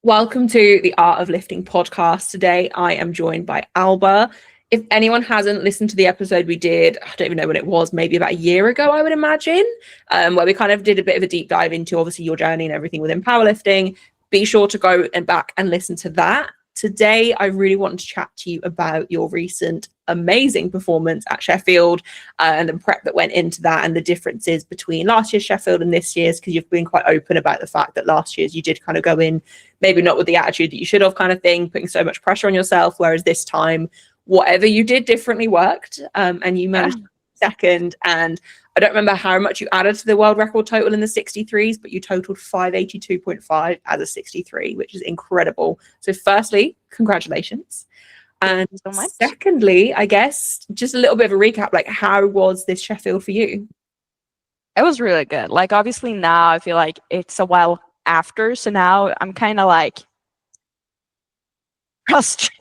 Welcome to the Art of Lifting podcast. Today I am joined by Alba. If anyone hasn't listened to the episode we did, I don't even know when it was, maybe about a year ago, I would imagine, where we kind of did a bit of a deep dive into obviously your journey and everything within powerlifting. Be sure to go and back and listen to that. Today, I really want to chat to you about your recent amazing performance at Sheffield and the prep that went into that and the differences between last year's Sheffield and this year's, because you've been quite open about the fact that last year's you did kind of go in, maybe not with the attitude that you should have kind of thing, putting so much pressure on yourself, whereas this time, whatever you did differently worked and you managed second. And I don't remember how much you added to the world record total in the 63s, but you totaled 582.5 as a 63, which is incredible. So firstly, congratulations. And so much. Secondly, I guess just a little bit of a recap, like how was this Sheffield for you? It was really good. Like obviously now I feel like it's a while after, so now I'm kind of like frustrated.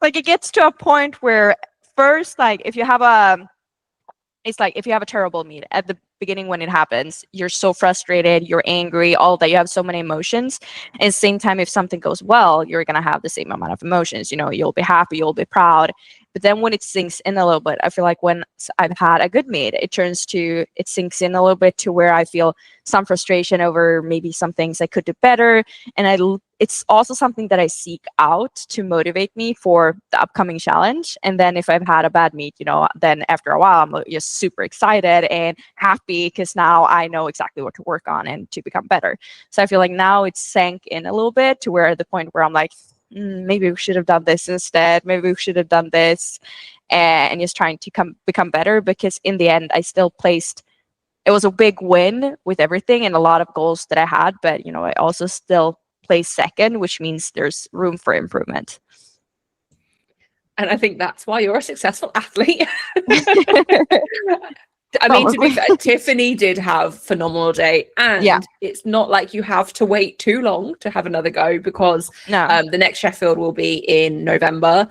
Like it gets to a point where first, like if you have a terrible meet at the beginning when it happens, you're so frustrated, you're angry, all that, you have so many emotions. And at the same time, if something goes well, you're gonna have the same amount of emotions. You know, you'll be happy, you'll be proud. But then when it sinks in a little bit, I feel like when I've had a good meet, it sinks in a little bit to where I feel some frustration over maybe some things I could do better. And it's also something that I seek out to motivate me for the upcoming challenge. And then if I've had a bad meet, then after a while, I'm just super excited and happy because now I know exactly what to work on and to become better. So I feel like now it's sank in a little bit to where at the point where I'm like, maybe we should have done this instead. Maybe we should have done this, and just trying to become better, because in the end, I still placed. It was a big win with everything and a lot of goals that I had, but I also still placed second, which means there's room for improvement. And I think that's why you're a successful athlete. I mean, to be fair, Tiffany did have a phenomenal day, and it's not like you have to wait too long to have another go, because the next Sheffield will be in November.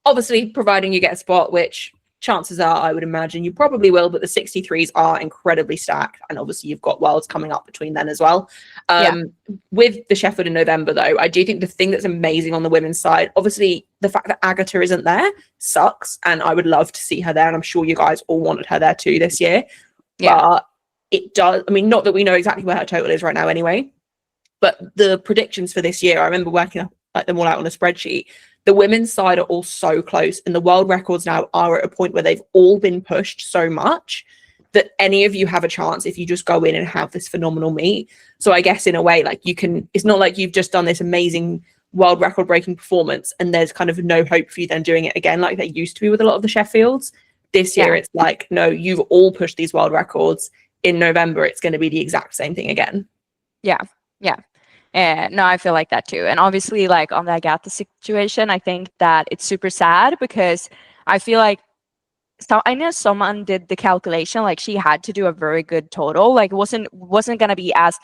Obviously, providing you get a spot, which chances are, I would imagine you probably will, but the 63s are incredibly stacked, and obviously you've got worlds coming up between then as well. With the Sheffield in November, though, I do think the thing that's amazing on the women's side, obviously the fact that Agatha isn't there sucks, and I would love to see her there, and I'm sure you guys all wanted her there too this year. But it does, I mean, not that we know exactly where her total is right now anyway, but the predictions for this year, I remember working them all out on a spreadsheet. The women's side are all so close, and the world records now are at a point where they've all been pushed so much that any of you have a chance if you just go in and have this phenomenal meet. So I guess in a way, like it's not like you've just done this amazing world record breaking performance and there's kind of no hope for you then doing it again like there used to be with a lot of the Sheffields. This year it's like, no, you've all pushed these world records. In November, it's going to be the exact same thing again. Yeah. And no, I feel like that too. And obviously, like on the Agatha situation, I think that it's super sad because I feel like I know someone did the calculation, like she had to do a very good total. Like it wasn't going to be as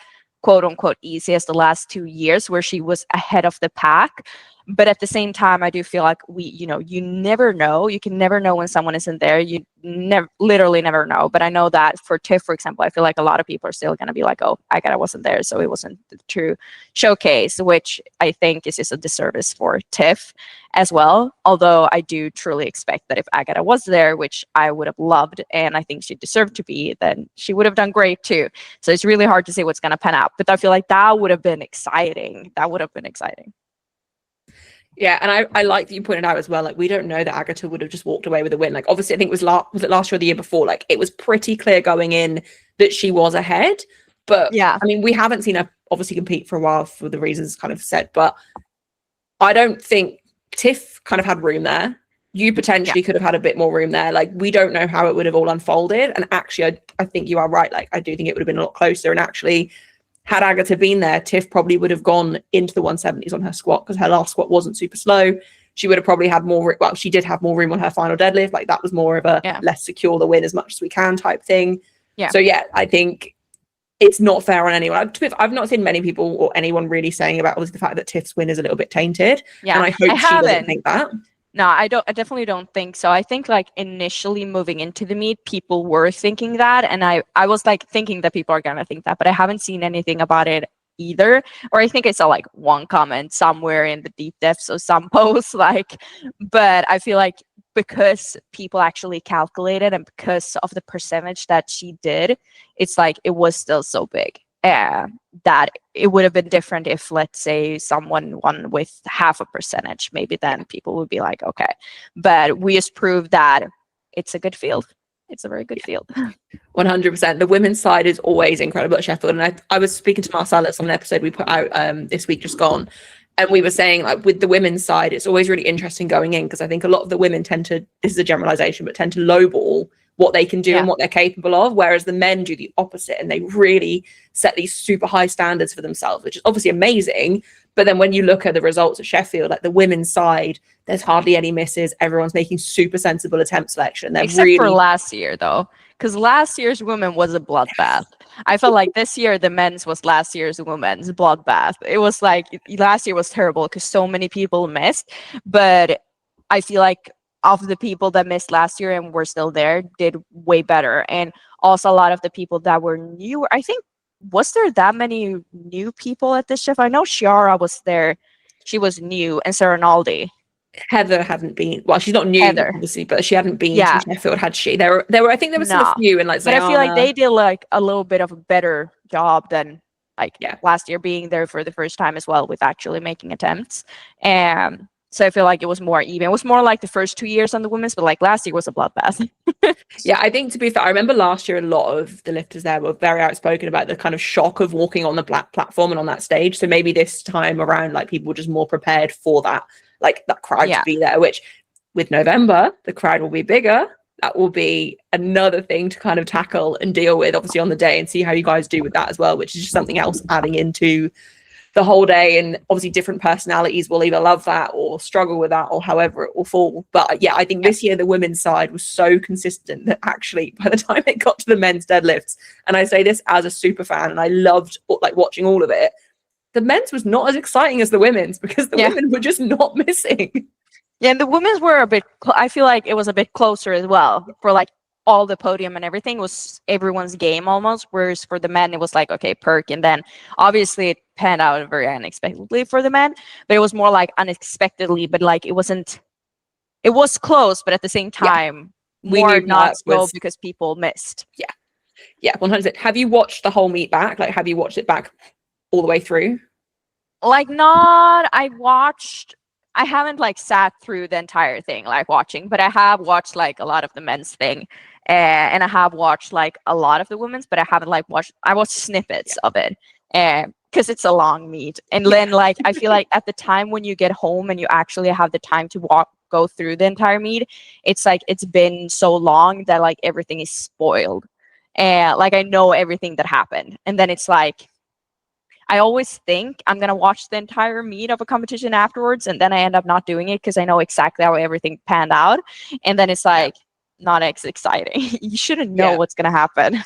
quote unquote easy as the last 2 years where she was ahead of the pack. But at the same time, I do feel like you never know. You can never know when someone isn't there. You literally never know. But I know that for Tiff, for example, I feel like a lot of people are still going to be like, oh, Agatha wasn't there, so it wasn't the true showcase, which I think is just a disservice for Tiff as well. Although I do truly expect that if Agatha was there, which I would have loved, and I think she deserved to be, then she would have done great too. So it's really hard to say what's going to pan out. But I feel like that would have been exciting. Yeah, and I like that you pointed out as well, like we don't know that Agatha would have just walked away with a win. Like obviously I think was it last year or the year before, like it was pretty clear going in that she was ahead. But I mean, we haven't seen her obviously compete for a while for the reasons kind of said, but I don't think Tiff kind of had room there. You potentially could have had a bit more room there. Like we don't know how it would have all unfolded. And actually I think you are right. Like I do think it would have been a lot closer, and actually had Agatha been there, Tiff probably would have gone into the 170s on her squat because her last squat wasn't super slow. She would have probably had more, well, she did have more room on her final deadlift. Like that was more of a let's secure the win as much as we can type thing. So I think it's not fair on anyone. I've not seen many people or anyone really saying about the fact that Tiff's win is a little bit tainted. And I hope she doesn't think that. No, I definitely don't think so. I think like initially moving into the meet, people were thinking that. And I was like thinking that people are going to think that, but I haven't seen anything about it either. Or I think I saw like one comment somewhere in the deep depths of some posts, like, but I feel like because people actually calculated and because of the percentage that she did, it's like it was still so big. That it would have been different if, let's say, someone won with half a percentage. Maybe then people would be like, okay. But we just proved that it's a good field. It's a very good field. 100%. The women's side is always incredible at Sheffield. And I was speaking to Marcellus on an episode we put out this week just gone. And we were saying, like, with the women's side, it's always really interesting going in because I think a lot of the women tend to, this is a generalization, but tend to lowball what they can do and what they're capable of, whereas the men do the opposite and they really set these super high standards for themselves, which is obviously amazing. But then when you look at the results at Sheffield, like the women's side, there's hardly any misses. Everyone's making super sensible attempt selection. They're Except for last year, though, because last year's women was a bloodbath. I felt like this year the men's was last year's women's bloodbath. It was like last year was terrible because so many people missed, but I feel like of the people that missed last year and were still there did way better. And also a lot of the people that were new, I think, was there that many new people at this shift? I know Chiara was there. She was new, and Sarah Naldi. Heather hadn't been, well, she's not new, obviously, but she hadn't been to Sheffield, had she? There were I think there was still a few, and like, but I feel like they did like a little bit of a better job than like last year being there for the first time as well with actually making attempts. And so I feel like it was more even. It was more like the first 2 years on the women's, but like last year was a bloodbath. Yeah, I think to be fair, I remember last year a lot of the lifters there were very outspoken about the kind of shock of walking on the black platform and on that stage. So maybe this time around, like people were just more prepared for that, like that crowd to be there, which with November, the crowd will be bigger. That will be another thing to kind of tackle and deal with, obviously, on the day and see how you guys do with that as well, which is just something else adding into the whole day. And obviously different personalities will either love that or struggle with that or however it will fall. But yeah, I think this year the women's side was so consistent that actually by the time it got to the men's deadlifts, and I say this as a super fan and I loved like watching all of it, the men's was not as exciting as the women's because the women were just not missing. Yeah, and the women's were a bit, I feel like it was a bit closer as well for like all the podium and everything was everyone's game almost, whereas for the men it was like, okay, perk, and then obviously it panned out very unexpectedly for the men, but it was more like unexpectedly, but like it was close, but at the same time we knew not to go because people missed. Yeah, 100%. Have you watched the whole meet back? Like, have you watched it back all the way through? Like, I haven't like sat through the entire thing like watching, but I have watched like a lot of the men's thing, and I have watched like a lot of the women's, but I haven't like I watched snippets of it because it's a long meet. And then like I feel like at the time when you get home and you actually have the time to go through the entire meet, it's like it's been so long that like everything is spoiled, and like I know everything that happened, and then it's like I always think I'm going to watch the entire meet of a competition afterwards, and then I end up not doing it because I know exactly how everything panned out. And then it's like not as exciting. You shouldn't know what's going to happen.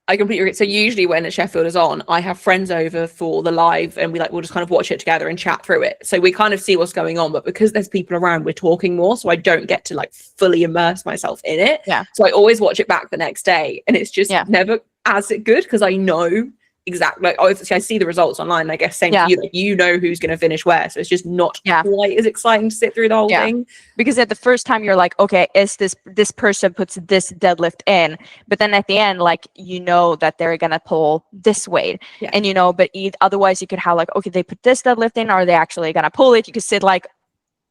I completely agree. So usually when Sheffield is on, I have friends over for the live and we'll just kind of watch it together and chat through it. So we kind of see what's going on, but because there's people around, we're talking more. So I don't get to like fully immerse myself in it. Yeah. So I always watch it back the next day and it's just never as good because I know exactly, like obviously I see the results online. I guess same for you, like you know who's going to finish where, so it's just not quite as exciting to sit through the whole thing. Because at the first time you're like, okay, is this person puts this deadlift in, but then at the end, like you know that they're gonna pull this weight, and you know, but otherwise you could have like, okay, they put this deadlift in, are they actually gonna pull it? You could sit like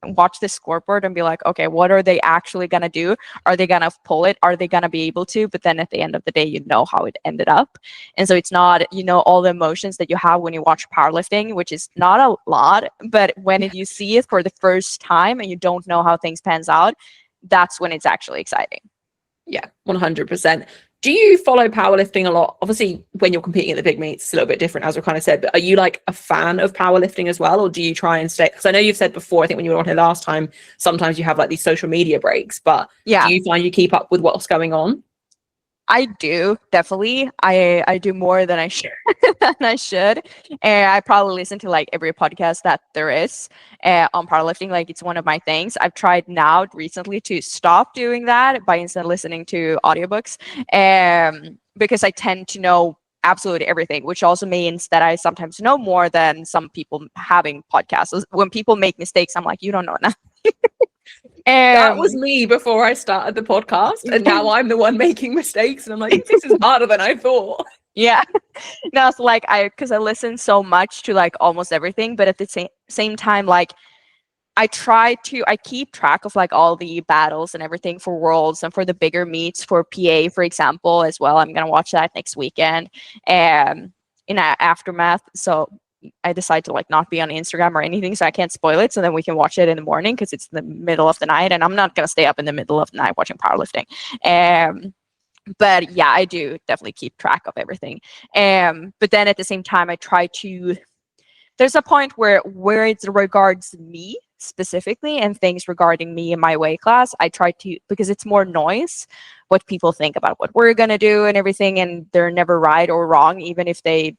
watch the scoreboard and be like, okay, what are they actually gonna do? Are they gonna pull it? Are they gonna be able to? But then at the end of the day, you know how it ended up. And so it's not, you know, all the emotions that you have when you watch powerlifting, which is not a lot, but when you see it for the first time and you don't know how things pans out, that's when it's actually exciting. Yeah, 100%. Do you follow powerlifting a lot? Obviously, when you're competing at the big meets, it's a little bit different, as we kind of said, but are you like a fan of powerlifting as well? Or do you try and stay? Because I know you've said before, I think when you were on here last time, sometimes you have like these social media breaks, but do you find you keep up with what's going on? I do, definitely. I do more than I should. And I probably listen to like every podcast that there is on powerlifting. Like it's one of my things. I've tried now recently to stop doing that by instead listening to audiobooks, because I tend to know absolutely everything, which also means that I sometimes know more than some people having podcasts. When people make mistakes, I'm like, you don't know nothing. That was me before I started the podcast, and now I'm the one making mistakes, and I'm like, this is harder than I thought. Yeah. No, so like because I listen so much to like almost everything, but at the same time, like I keep track of like all the battles and everything for Worlds and for the bigger meets for PA, for example, as well. I'm gonna watch that next weekend, in Aftermath. So I decide to like not be on Instagram or anything, so I can't spoil it. So then we can watch it in the morning because it's in the middle of the night, and I'm not gonna stay up in the middle of the night watching powerlifting. But yeah, I do definitely keep track of everything. But then at the same time, I try to. There's a point where it regards me specifically and things regarding me in my weight class. I try to, because it's more noise, what people think about what we're gonna do and everything, and they're never right or wrong, even if they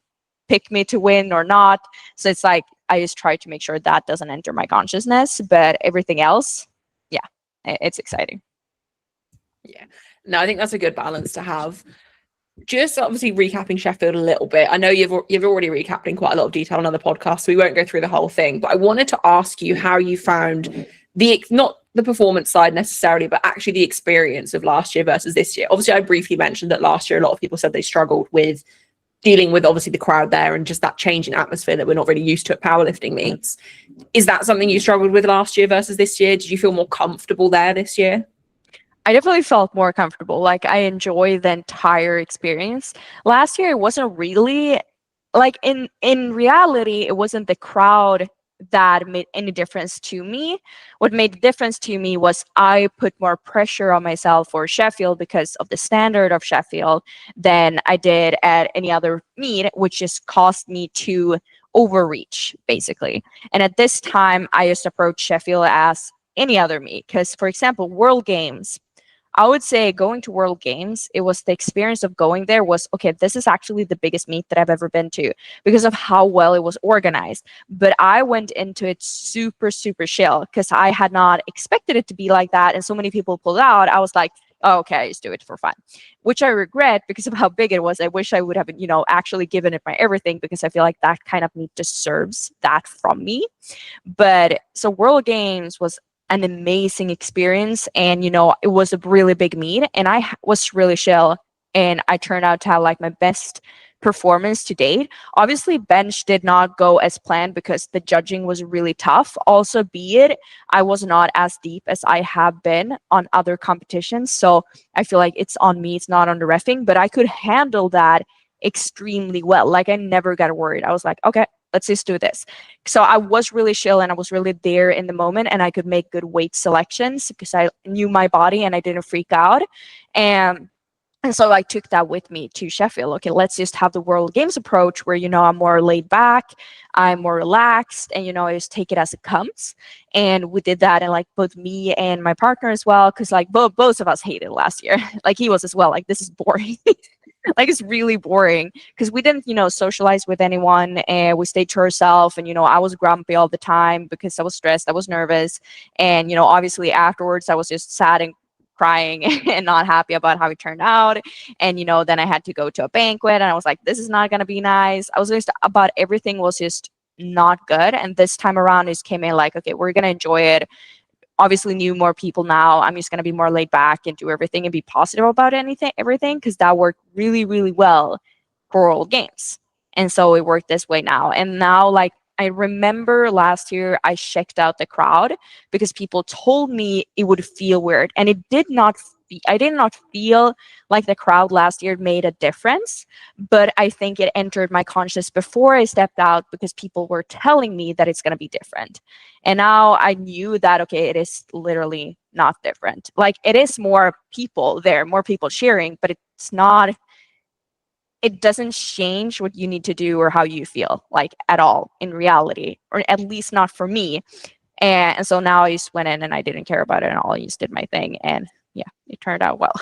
pick me to win or not. So it's like I just try to make sure that doesn't enter my consciousness, but everything else, yeah, it's exciting. Yeah, no, I think that's a good balance to have. Just obviously recapping Sheffield a little bit. I know you've already recapped in quite a lot of detail on other podcasts, so we won't go through the whole thing, but I wanted to ask you how you found not the performance side necessarily, but actually the experience of last year versus this year. Obviously, I briefly mentioned that last year a lot of people said they struggled with dealing with obviously the crowd there and just that change in atmosphere that we're not really used to at powerlifting meets. Is that something you struggled with last year versus this year? Did you feel more comfortable there this year? I definitely felt more comfortable. Like I enjoy the entire experience. Last year, it wasn't really like in reality, it wasn't the crowd that made any difference to me. What made the difference to me was I put more pressure on myself for Sheffield because of the standard of Sheffield than I did at any other meet, which just caused me to overreach, basically. And at this time, I just approached Sheffield as any other meet. Because, for example, World Games, I would say going to World Games, it was the experience of going there was, okay, this is actually the biggest meet that I've ever been to because of how well it was organized. But I went into it super, super chill because I had not expected it to be like that. And so many people pulled out. I was like, oh, okay, I just do it for fun, which I regret because of how big it was. I wish I would have, actually given it my everything because I feel like that kind of meet deserves that from me. But so World Games was an amazing experience, and it was a really big meet, and I was really chill, and I turned out to have like my best performance to date. Obviously, bench did not go as planned because the judging was really tough. Also, be it I was not as deep as I have been on other competitions, so I feel like it's on me, it's not on the reffing, but I could handle that extremely well. Like I never got worried. I was like, okay, let's just do this. So I was really chill and I was really there in the moment, and I could make good weight selections because I knew my body and I didn't freak out. And so I took that with me to Sheffield. Okay, let's just have the World Games approach where, I'm more laid back, I'm more relaxed, and, I just take it as it comes. And we did that, and like both me and my partner as well, because like both of us hated last year. Like he was as well, like this is boring. Like it's really boring because we didn't, socialize with anyone, and we stayed to ourselves. And, I was grumpy all the time because I was stressed, I was nervous. And, obviously afterwards I was just sad and crying and not happy about how it turned out. And, then I had to go to a banquet, and I was like, this is not going to be nice. I was just about everything was just not good. And this time around, it just came in like, okay, we're going to enjoy it. Obviously knew more people now. I'm just going to be more laid back and do everything and be positive about everything, because that worked really, really well for World Games. And so it worked this way now. And now, like, I remember last year I checked out the crowd because people told me it would feel weird. And it did not. I did not feel like the crowd last year made a difference, but I think it entered my conscious before I stepped out because people were telling me that it's going to be different. And now I knew that, okay, it is literally not different. Like it is more people there, more people cheering, but it's not, it doesn't change what you need to do or how you feel like at all in reality, or at least not for me. And so now I just went in and I didn't care about it at all. I just did my thing, and yeah, it turned out well.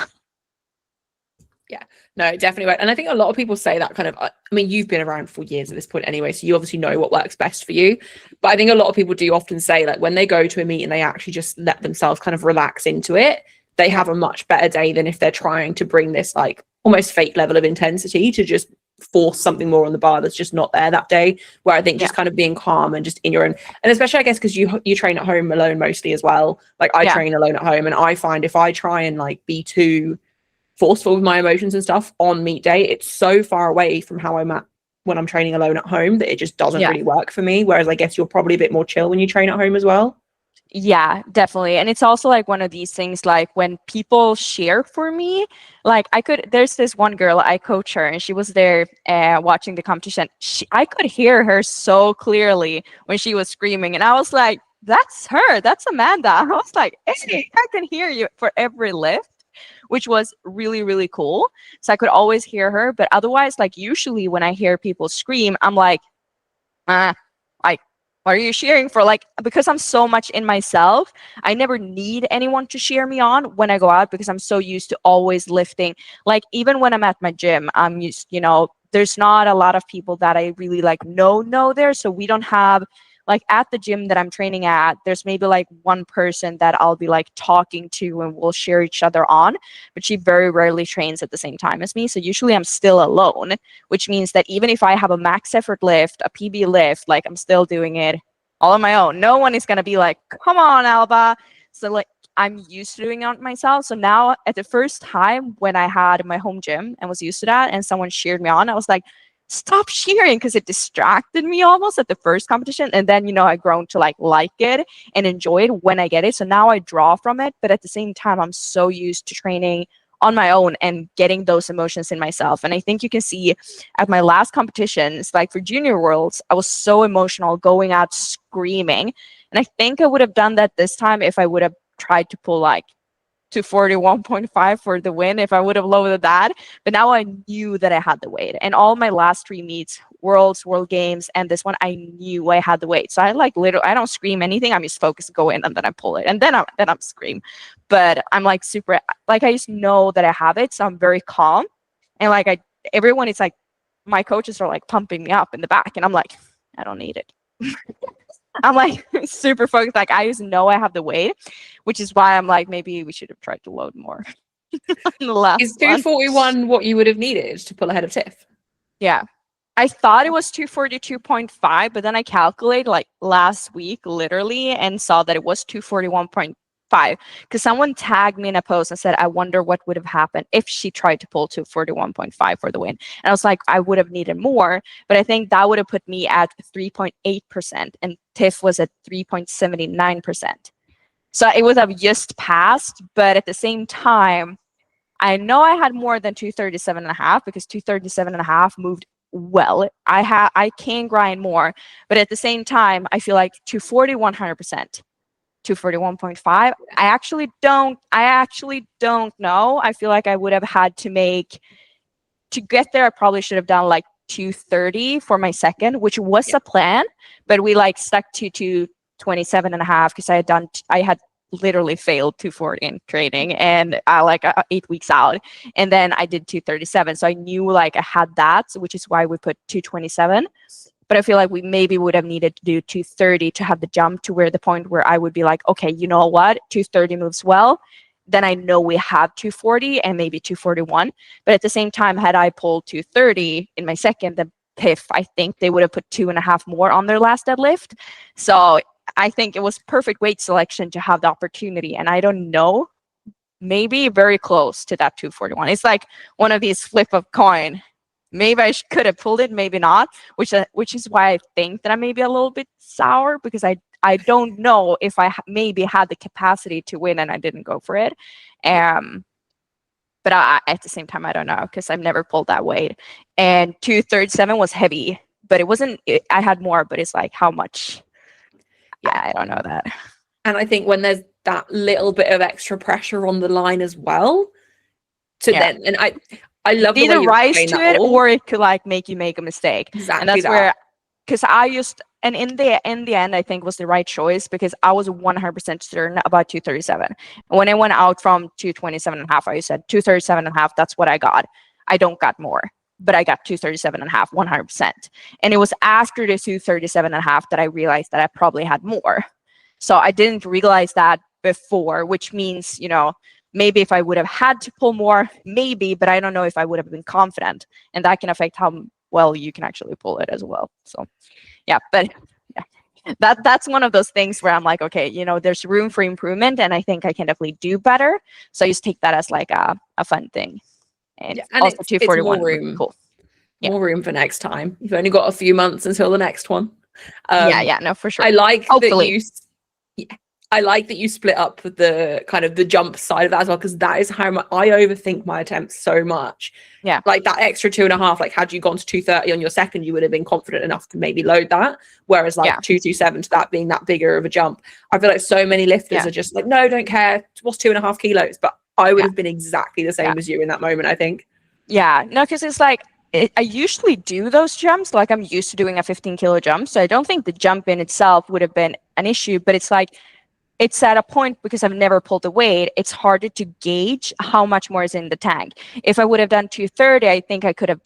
Yeah, no, it definitely won't. And I think a lot of people say that kind of, I mean, you've been around for years at this point anyway, so you obviously know what works best for you. But I think a lot of people do often say, like, when they go to a meet and they actually just let themselves kind of relax into it, they have a much better day than if they're trying to bring this like almost fake level of intensity to just force something more on the bar that's just not there that day, where I think just kind of being calm and just in your own, and especially I guess because you train at home alone mostly as well, like I train alone at home, and I find if I try and like be too forceful with my emotions and stuff on meet day, it's so far away from how I'm at when I'm training alone at home that it just doesn't really work for me, whereas I guess you're probably a bit more chill when you train at home as well. Yeah, definitely. And it's also like one of these things, like when people share for me, like there's this one girl, I coach her, and she was there watching the competition. I could hear her so clearly when she was screaming. And I was like, that's her, that's Amanda. I was like, hey, I can hear you for every lift, which was really, really cool. So I could always hear her. But otherwise, like usually when I hear people scream, I'm like, what are you cheering for? Like, because I'm so much in myself, I never need anyone to cheer me on when I go out, because I'm so used to always lifting. Like, even when I'm at my gym, I'm used, there's not a lot of people that I really like know there. So we don't have, like at the gym that I'm training at, there's maybe like one person that I'll be like talking to and we'll share each other on, but she very rarely trains at the same time as me. So usually I'm still alone, which means that even if I have a max effort lift, a PB lift, like I'm still doing it all on my own. No one is going to be like, come on, Alba. So like I'm used to doing it myself. So now at the first time when I had my home gym and was used to that and someone cheered me on, I was like, stop cheering, because it distracted me almost at the first competition. And then, I grown to like it and enjoy it when I get it. So now I draw from it. But at the same time, I'm so used to training on my own and getting those emotions in myself. And I think you can see at my last competitions, like for Junior Worlds, I was so emotional going out screaming. And I think I would have done that this time if I would have tried to pull like 241.5 for the win, if I would have lowered that. But now I knew that I had the weight. And all my last 3 meets, Worlds, World Games, and this one, I knew I had the weight. So I like literally, I don't scream anything. I'm just focused, go in, and then I pull it. And then I'm scream. But I'm like super, like I just know that I have it. So I'm very calm. And like everyone is like, my coaches are like pumping me up in the back. And I'm like, I don't need it. I'm like super focused. Like I just know I have the weight, which is why I'm like, maybe we should have tried to load more. The last is 241 what you would have needed to pull ahead of Tiff? Yeah. I thought it was 242.5, but then I calculated like last week literally and saw that it was 241.5, because someone tagged me in a post and said, I wonder what would have happened if she tried to pull 241.5 for the win. And I was like, I would have needed more, but I think that would have put me at 3.8% and Tiff was at 3.79%. So it would have just passed, but at the same time, I know I had more than 237.5 because 237.5 moved well. I can grind more, but at the same time, I feel like 240, 100%. 241.5. I actually don't know. I feel like I would have had to get there. I probably should have done like 230 for my second, which was a plan, but we like stuck to 227.5 because I had literally failed 240 in training and I 8 weeks out, and then I did 237. So I knew like I had that, which is why we put 227. But I feel like we maybe would have needed to do 230 to have the jump to where the point where I would be like, okay, you know what? 230 moves well. Then I know we have 240 and maybe 241. But at the same time, had I pulled 230 in my second, the PIF, I think they would have put 2.5 more on their last deadlift. So I think it was perfect weight selection to have the opportunity. And I don't know, maybe very close to that 241. It's like one of these flip of coin. Maybe I could have pulled it, maybe not, which is why I think that I may be a little bit sour, because I don't know if I maybe had the capacity to win and I didn't go for it. But at the same time, I don't know, because I've never pulled that weight. And 237 was heavy, but it wasn't, I had more, but it's like how much? Yeah, I don't know that. And I think when there's that little bit of extra pressure on the line as well, then, and I love either rise to it or it could like make you make a mistake. Exactly. And that's where, because and in the end, I think was the right choice, because I was 100% certain about 237. And when I went out from 227.5, I said 237.5, that's what I got. I don't got more, but I got 237.5, 100%. And it was after the 237.5 that I realized that I probably had more. So I didn't realize that before, which means, maybe if I would have had to pull more, maybe, but I don't know if I would have been confident. And that can affect how well you can actually pull it as well. So yeah, but yeah, that's one of those things where I'm like, okay, you know, there's room for improvement, and I think I can definitely do better. So I just take that as like a fun thing. And, and also it's 241 more would be room. cool. More room for next time. You've only got a few months until the next one. Yeah, no, for sure. I like Hopefully. I like that you split up the kind of the jump side of that as well, because that is how I overthink my attempts so much. Yeah. Like that extra 2.5, like had you gone to 230 on your second, you would have been confident enough to maybe load that. Whereas like 227 to that being that bigger of a jump, I feel like so many lifters are just like, no, don't care. What's 2.5 kilos? But I would have been exactly the same as you in that moment, I think. Yeah, no, because it's like, I usually do those jumps. Like I'm used to doing a 15-kilo jump. So I don't think the jump in itself would have been an issue, but it's like, it's at a point, because I've never pulled the weight, it's harder to gauge how much more is in the tank. If I would have done 230, I think I could have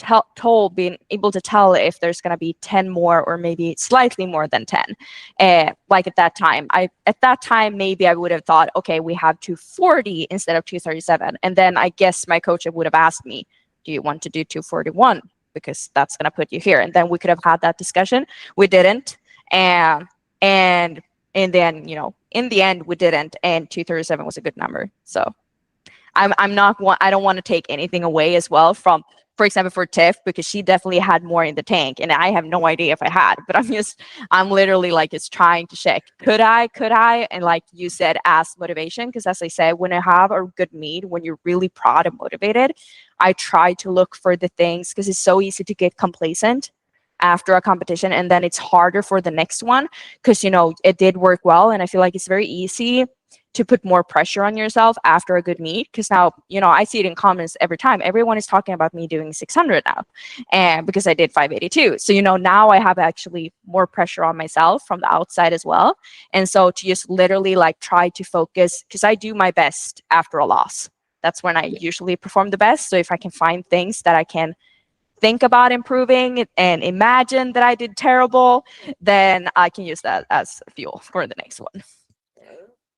been able to tell if there's going to be 10 more or maybe slightly more than 10. Like at that time, maybe I would have thought, okay, we have 240 instead of 237. And then I guess my coach would have asked me, do you want to do 241? Because that's going to put you here. And then we could have had that discussion. We didn't. And then, you know, in the end, we didn't, and 237 was a good number. So I don't want to take anything away as well from, for example, for Tiff, because she definitely had more in the tank, and I have no idea if I had, but I'm literally like, it's trying to check. Could I? And like you said, ask motivation, because as I said, when I have a good meet, when you're really proud and motivated, I try to look for the things, because it's so easy to get complacent after a competition, and then it's harder for the next one, because you know it did work well, and I feel like it's very easy to put more pressure on yourself after a good meet, because now, you know, I see it in comments every time. Everyone is talking about me doing 600 now, and because I did 582. So, you know, now I have actually more pressure on myself from the outside as well. And so to just literally like try to focus, because I do my best after a loss. That's when I usually perform the best. So if I can find things that I can think about improving and imagine that I did terrible, then I can use that as fuel for the next one.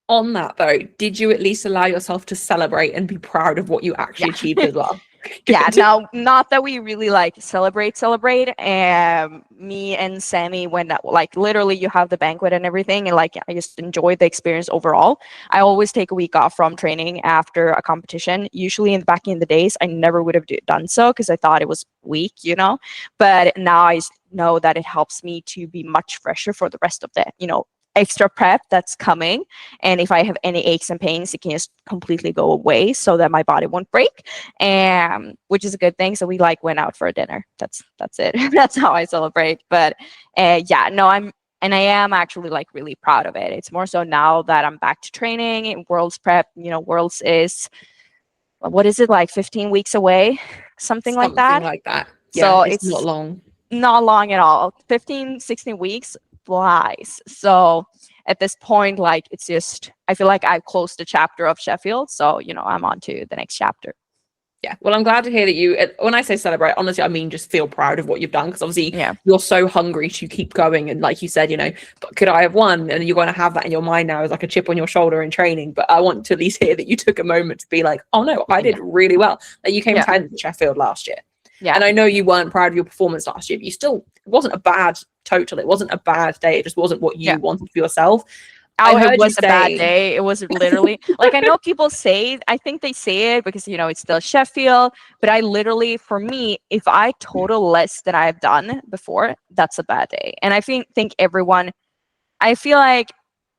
On that though, did you at least allow yourself to celebrate and be proud of what you actually achieved as well? Yeah, no, not that we really like celebrate. Me and Sammy went out, like literally you have the banquet and everything, and like I just enjoyed the experience overall. I always take a week off from training after a competition. Usually back in the days, I never would have done so, because I thought it was weak, you know, but now I know that it helps me to be much fresher for the rest of the, you know, extra prep that's coming. And if I have any aches and pains, it can just completely go away so that my body won't break, and which is a good thing. So we like went out for a dinner. That's it. That's how I celebrate. But yeah, no, I am actually like really proud of it. It's more so now that I'm back to training. Worlds prep, you know, Worlds is, what is it, like 15 weeks away, something like that. Yeah, so it's not long at all. 15, 16 weeks flies. So at this point, like, it's just, I feel like I've closed the chapter of Sheffield. So, you know, I'm on to the next chapter. Yeah, well, I'm glad to hear that you, when I say celebrate, honestly, I mean just feel proud of what you've done, because obviously you're so hungry to keep going. And like you said, you know, could I have won? And you're going to have that in your mind now as like a chip on your shoulder in training. But I want to at least hear that you took a moment to be like, oh no, I did really well. Like you came 10th at Sheffield last year. Yeah. And I know you weren't proud of your performance last year, but it wasn't a bad total. It wasn't a bad day. It just wasn't what you wanted for yourself. It was a bad day. It was literally like, I know people say, I think they say it because, you know, it's still Sheffield, but I literally, for me, if I total less than I've done before, that's a bad day. And I think everyone, I feel like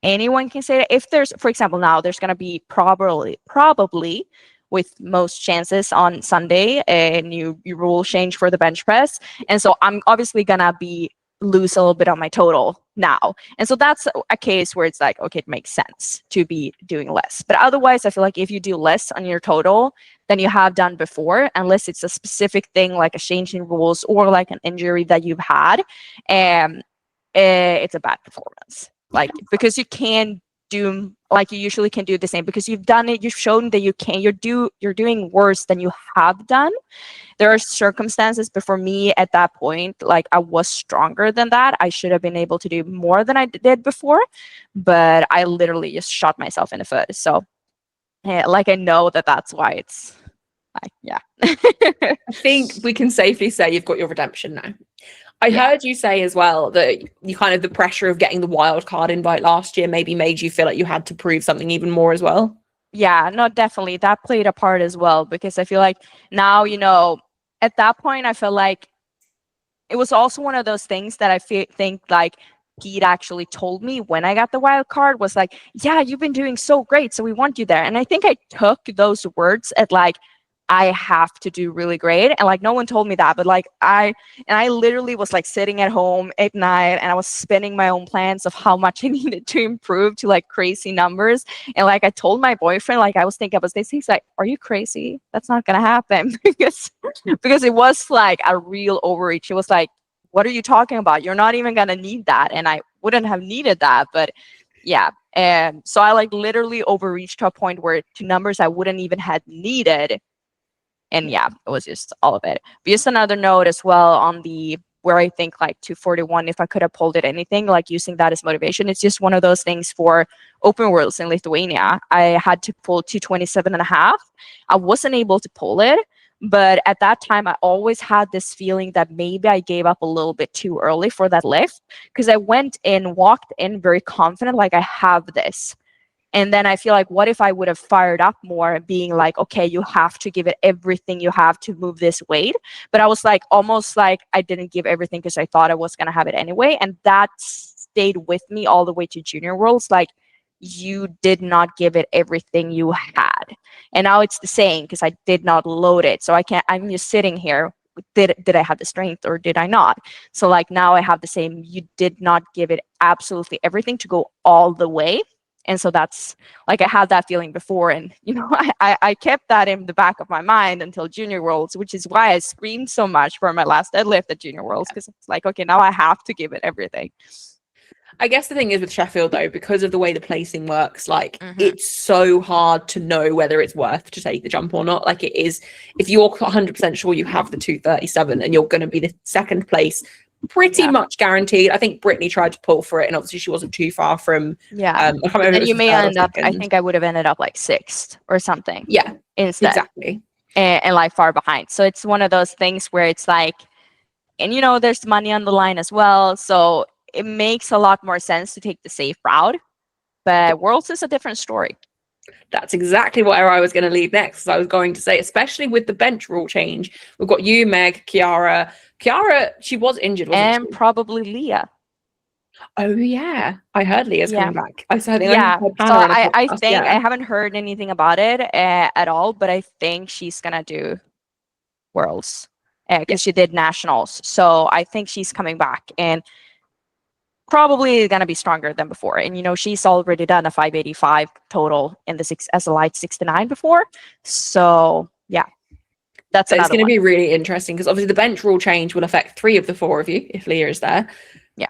anyone can say that. If there's, for example, now there's going to be probably with most chances on Sunday, a new rule change for the bench press. And so I'm obviously going to lose a little bit on my total now. And so that's a case where it's like, okay, it makes sense to be doing less. But otherwise, I feel like if you do less on your total than you have done before, unless it's a specific thing like a change in rules or like an injury that you've had, it's a bad performance. Like, because you can do, like, you usually can do the same because you've done it, you've shown that you can, you're doing worse than you have done. There are circumstances, but for me at that point, like, I was stronger than that. I should have been able to do more than I did before, but I literally just shot myself in the foot. So like, I know that that's why Yeah. I think we can safely say you've got your redemption now. I heard you say as well that you kind of the pressure of getting the wild card invite last year maybe made you feel like you had to prove something even more as well. Yeah, no, definitely. That played a part as well, because I feel like now, at that point, I feel like it was also one of those things that I think like Pete actually told me when I got the wild card was like, yeah, you've been doing so great, so we want you there. And I think I took those words at like, I have to do really great. And like, no one told me that, but like I literally was like sitting at home at night and I was spinning my own plans of how much I needed to improve to like crazy numbers. And like, I told my boyfriend, like I was thinking about this, he's like, are you crazy? That's not going to happen. because it was like a real overreach. It was like, what are you talking about? You're not even going to need that. And I wouldn't have needed that, but yeah. And so I like literally overreached to a point where to numbers I wouldn't even had needed. And yeah, it was just all of it. But just another note as well on the where I think like 241, if I could have pulled it anything, like using that as motivation. It's just one of those things for open worlds in Lithuania. I had to pull 227.5. I wasn't able to pull it. But at that time, I always had this feeling that maybe I gave up a little bit too early for that lift, because I walked in very confident, like I have this. And then I feel like, what if I would have fired up more, being like, okay, you have to give it everything you have to move this weight. But I was like, almost like I didn't give everything because I thought I was going to have it anyway. And that stayed with me all the way to Junior Worlds. Like, you did not give it everything you had. And now it's the same because I did not load it. So I'm just sitting here. Did I have the strength or did I not? So like now I have the same, you did not give it absolutely everything to go all the way. And so that's like, I had that feeling before. And, I kept that in the back of my mind until Junior Worlds, which is why I screamed so much for my last deadlift at Junior Worlds, because it's like, okay, now I have to give it everything. I guess the thing is with Sheffield, though, because of the way the placing works, like it's so hard to know whether it's worth to take the jump or not. Like it is, if you're 100% sure you have the 237 and you're going to be the second place, pretty much guaranteed. I think Brittany tried to pull for it, and obviously she wasn't too far from. I can't remember. And you may end up. I think I would have ended up like sixth or something. Yeah, instead, exactly, and like far behind. So it's one of those things where it's like, and there's money on the line as well, so it makes a lot more sense to take the safe route. But Worlds is a different story. That's exactly where I was going to lead next. I was going to say, especially with the bench rule change, we've got you, Meg, Kiara. Kiara, she was injured, wasn't she? And probably Leah. Oh yeah, I heard Leah's coming back. I said, so I think I haven't heard anything about it at all, but I think she's gonna do Worlds because she did nationals. So I think she's coming back and probably gonna be stronger than before. And she's already done a 585 total in the as a light 69 before. So yeah. That's it's going to be really interesting because obviously the bench rule change will affect 3 of the 4 of you if Leah is there. Yeah.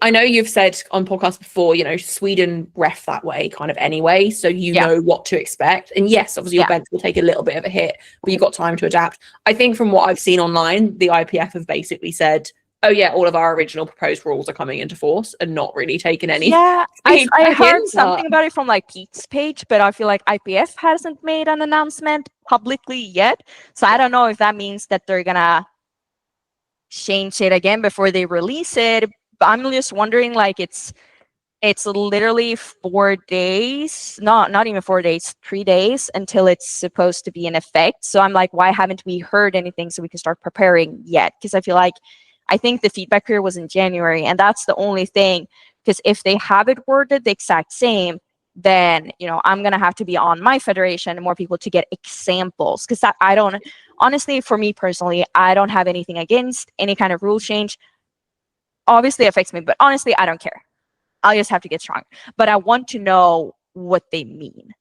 I know you've said on podcasts before, Sweden ref that way kind of anyway, so know what to expect. And yes, obviously your bench will take a little bit of a hit, but you've got time to adapt. I think from what I've seen online, the IPF have basically said, oh yeah, all of our original proposed rules are coming into force and not really taking any. Yeah, I heard something about it from like Pete's page, but I feel like IPF hasn't made an announcement publicly yet. So I don't know if that means that they're gonna change it again before they release it. But I'm just wondering, like it's literally 4 days, not even 4 days, 3 days until it's supposed to be in effect. So I'm like, why haven't we heard anything so we can start preparing yet? Because I think the feedback period was in January, and that's the only thing. Because if they have it worded the exact same, then I'm gonna have to be on my federation and more people to get examples. Because I don't, honestly, for me personally, I don't have anything against any kind of rule change. Obviously, it affects me, but honestly, I don't care. I'll just have to get stronger. But I want to know what they mean,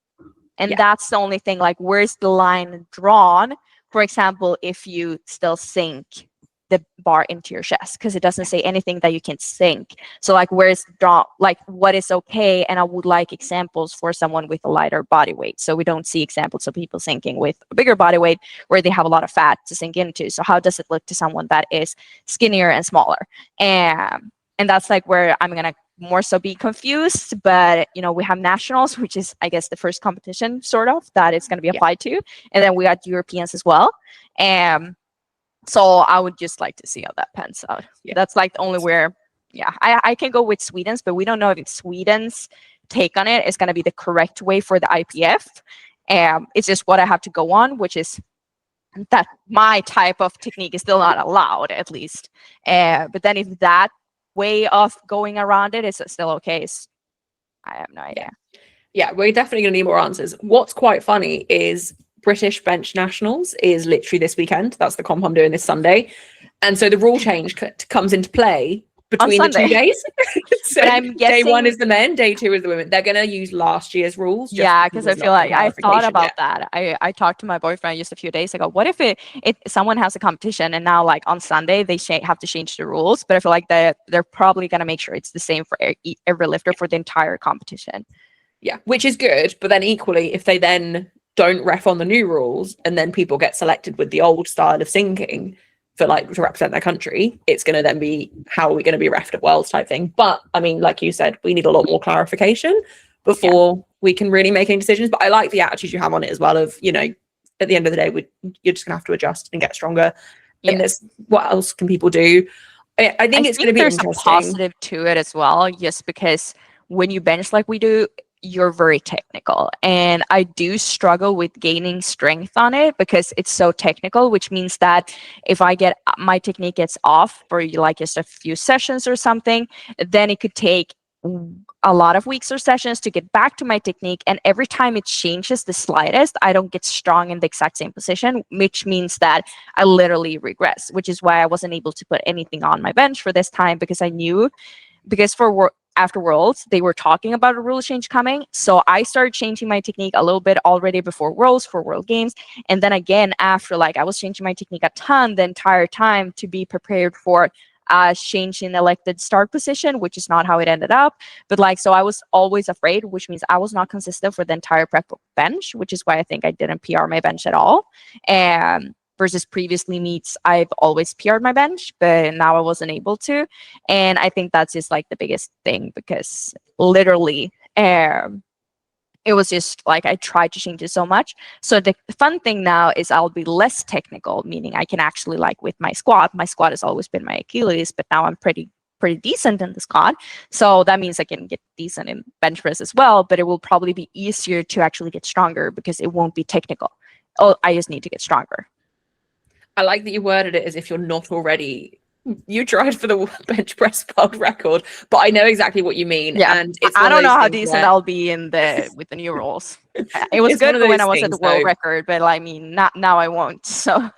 and that's the only thing. Like, where's the line drawn? For example, if you still sink the bar into your chest, because it doesn't say anything that you can sink. So like, where's draw, like what is okay? And I would like examples for someone with a lighter body weight. So we don't see examples of people sinking with a bigger body weight where they have a lot of fat to sink into. So how does it look to someone that is skinnier and smaller? And And that's like where I'm going to more so be confused. But, you know, we have nationals, which is, I guess, the first competition sort of that it's going to be applied to. And then we got Europeans as well. And so I would just like to see how that pans out. That's like the only where, I can go with Sweden's, but we don't know if Sweden's take on it is going to be the correct way for the IPF. It's just what I have to go on, which is that my type of technique is still not allowed, at least. But then if that way of going around it is still okay, I have no idea. Yeah, we're definitely going to need more answers. What's quite funny is British Bench Nationals is literally this weekend. That's the comp I'm doing this Sunday. And so the rule change comes into play between the 2 days. So I'm guessing, day 1 is the men, day 2 is the women. They're going to use last year's rules. Yeah, because I feel like I thought about that. I talked to my boyfriend just a few days ago. What if someone has a competition and now like on Sunday they have to change the rules? But I feel like they're probably going to make sure it's the same for every lifter for the entire competition. Yeah, which is good. But then equally, if they then don't ref on the new rules and then people get selected with the old style of sinking for like to represent their country, it's going to then be how are we going to be refed at Worlds type thing. But I mean, like you said, we need a lot more clarification before we can really make any decisions. But I like the attitude you have on it as well of, you know, at the end of the day, you're just gonna have to adjust and get stronger. And there's what else can people do? I think it's going to be there's interesting. A positive to it as well, just because when you bench like we do, you're very technical, and I do struggle with gaining strength on it because it's so technical, which means that if my technique gets off for like just a few sessions or something, then it could take a lot of weeks or sessions to get back to my technique. And every time it changes the slightest, I don't get strong in the exact same position, which means that I literally regress, which is why I wasn't able to put anything on my bench for this time, because I knew, after Worlds, they were talking about a rule change coming. So I started changing my technique a little bit already before Worlds, for World Games. And then again, after, like, I was changing my technique a ton the entire time to be prepared for change in elected start position, which is not how it ended up. But like, so I was always afraid, which means I was not consistent for the entire prep bench, which is why I think I didn't PR my bench at all. And versus previously meets, I've always PR'd my bench, but now I wasn't able to. And I think that's just like the biggest thing, because literally it was just like I tried to change it so much. So the fun thing now is I'll be less technical, meaning I can actually, like with my squat has always been my Achilles, but now I'm pretty decent in the squat. So that means I can get decent in bench press as well, but it will probably be easier to actually get stronger because it won't be technical. Oh, I just need to get stronger. I like that you worded it as if you're not already. You tried for the bench press world record, but I know exactly what you mean. Yeah, and it's I don't know how decent I'll be with the new rules. It was good when I was at the world record, but I mean, not now. I won't. So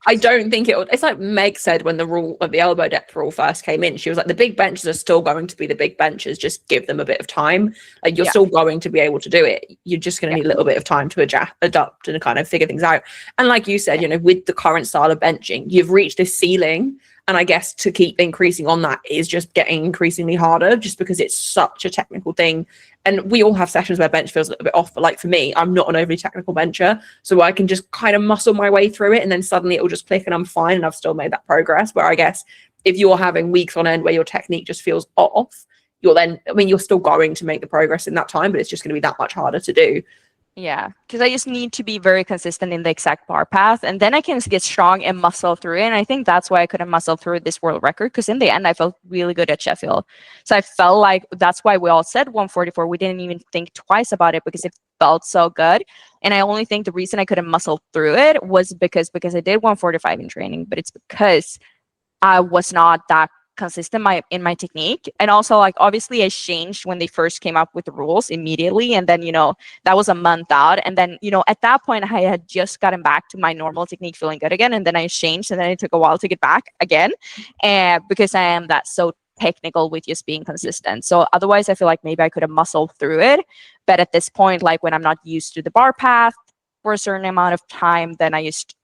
I don't think it's like Meg said when the rule of the elbow depth rule first came in. She was like, the big benches are still going to be the big benches. Just give them a bit of time. Like you're still going to be able to do it. You're just going to need a little bit of time to adapt and kind of figure things out. And like you said, you know, with the current style of benching, you've reached this ceiling. And I guess to keep increasing on that is just getting increasingly harder, just because it's such a technical thing. And we all have sessions where bench feels a little bit off. But like for me, I'm not an overly technical bencher. So I can just kind of muscle my way through it. And then suddenly it will just click and I'm fine. And I've still made that progress. Where I guess if you're having weeks on end where your technique just feels off, you're still going to make the progress in that time, but it's just going to be that much harder to do. Yeah, because I just need to be very consistent in the exact bar path, and then I can get strong and muscle through it. And I think that's why I couldn't muscle through this world record, because in the end, I felt really good at Sheffield. So I felt like that's why we all said 144. We didn't even think twice about it because it felt so good. And I only think the reason I couldn't muscle through it was because I did 145 in training, but it's because I was not that consistent in my technique. And also, like, obviously I changed when they first came up with the rules immediately, and then, you know, that was a month out, and then, you know, at that point I had just gotten back to my normal technique, feeling good again, and then I changed, and then it took a while to get back again, and because I am that so technical with just being consistent. So otherwise I feel like maybe I could have muscled through it, but at this point, like when I'm not used to the bar path for a certain amount of time, then I just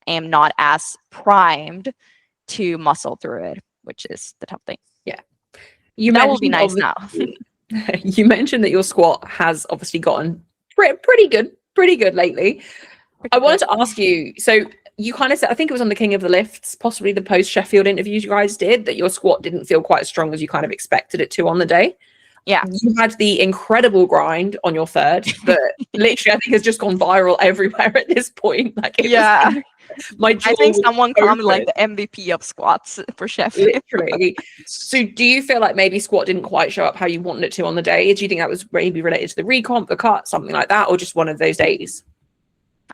am not as primed to muscle through it, which is the tough thing. Yeah. That will be nice now. You mentioned that your squat has obviously gotten pretty good lately. I wanted to ask you, so you kind of said, I think it was on the King of the Lifts, possibly the post Sheffield interviews you guys did, that your squat didn't feel quite as strong as you kind of expected it to on the day. Yeah. You had the incredible grind on your third that literally I think has just gone viral everywhere at this point. Like, it was my jaw. I think someone called me like open. the MVP of squats for Sheffield. Literally. So do you feel like maybe squat didn't quite show up how you wanted it to on the day? Do you think that was maybe related to the recomp, the cut, something like that, or just one of those days?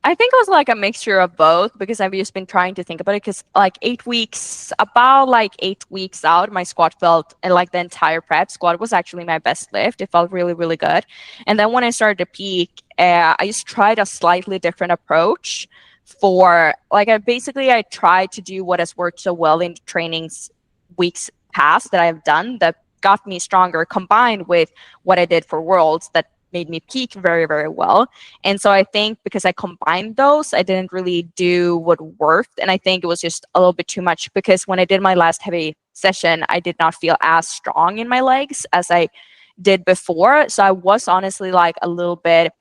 I think it was like a mixture of both, because I've just been trying to think about it, because like 8 weeks, about like 8 weeks out, my squat felt, and like the entire prep squat was actually my best lift. It felt really, really good. And then when I started to peak, I just tried a slightly different approach for like, I tried to do what has worked so well in trainings weeks past that I've done that got me stronger, combined with what I did for Worlds that made me peak very, very well. And so I think because I combined those, I didn't really do what worked. And I think it was just a little bit too much, because when I did my last heavy session, I did not feel as strong in my legs as I did before. So I was honestly like a little bit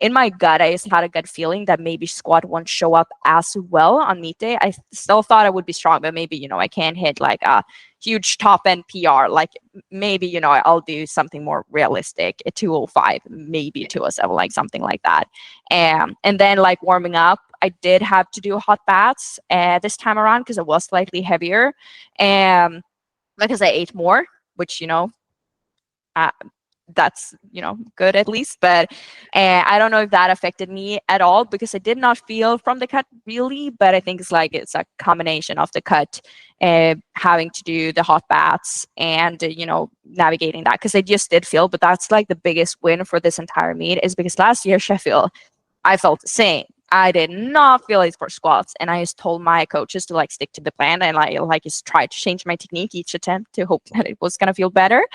in my gut. I just had a gut feeling that maybe squat won't show up as well on meet day. I still thought I would be strong, but maybe, I can't hit like a huge top end PR. Like maybe, I'll do something more realistic at 205, maybe 207, like something like that. And then like warming up, I did have to do hot baths this time around because it was slightly heavier. And because I ate more, which, that's good at least, but I don't know if that affected me at all, because I did not feel from the cut really, but I think it's a combination of the cut, having to do the hot baths and navigating that, because I just did feel. But that's like the biggest win for this entire meet, is because last year Sheffield, I felt the same. I did not feel it for squats, and I just told my coaches to like stick to the plan, and like just try to change my technique each attempt to hope that it was gonna feel better,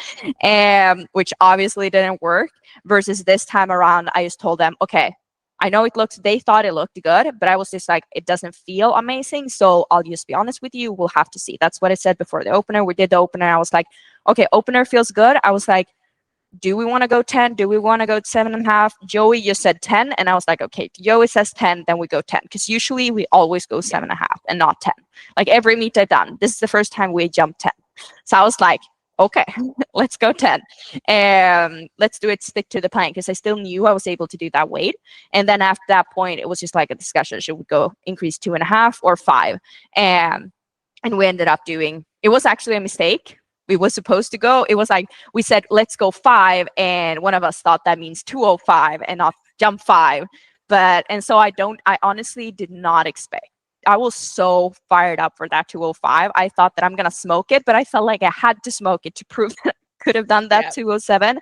which obviously didn't work. Versus this time around, I just told them, okay, I know they thought it looked good, but I was just like, it doesn't feel amazing, so I'll just be honest with you, we'll have to see. That's what I said before the opener. We did the opener, I was like, okay, opener feels good. I was like, do we want to go 10? Do we want to go 7.5? Joey just said 10. And I was like, okay, Joey says 10, then we go 10. Because usually we always go 7.5 and not 10. Like every meet I've done, this is the first time we jumped 10. So I was like, okay, let's go 10. And let's do it, stick to the plan. Because I still knew I was able to do that weight. And then after that point, it was just like a discussion. Should we go increase 2.5 or 5? And we ended up doing, it was actually a mistake. We were supposed to go. It was like, we said, let's go 5. And one of us thought that means 205 and not jump 5. And so I honestly did not expect. I was so fired up for that 205. I thought that I'm going to smoke it, but I felt like I had to smoke it to prove that I could have done that 207.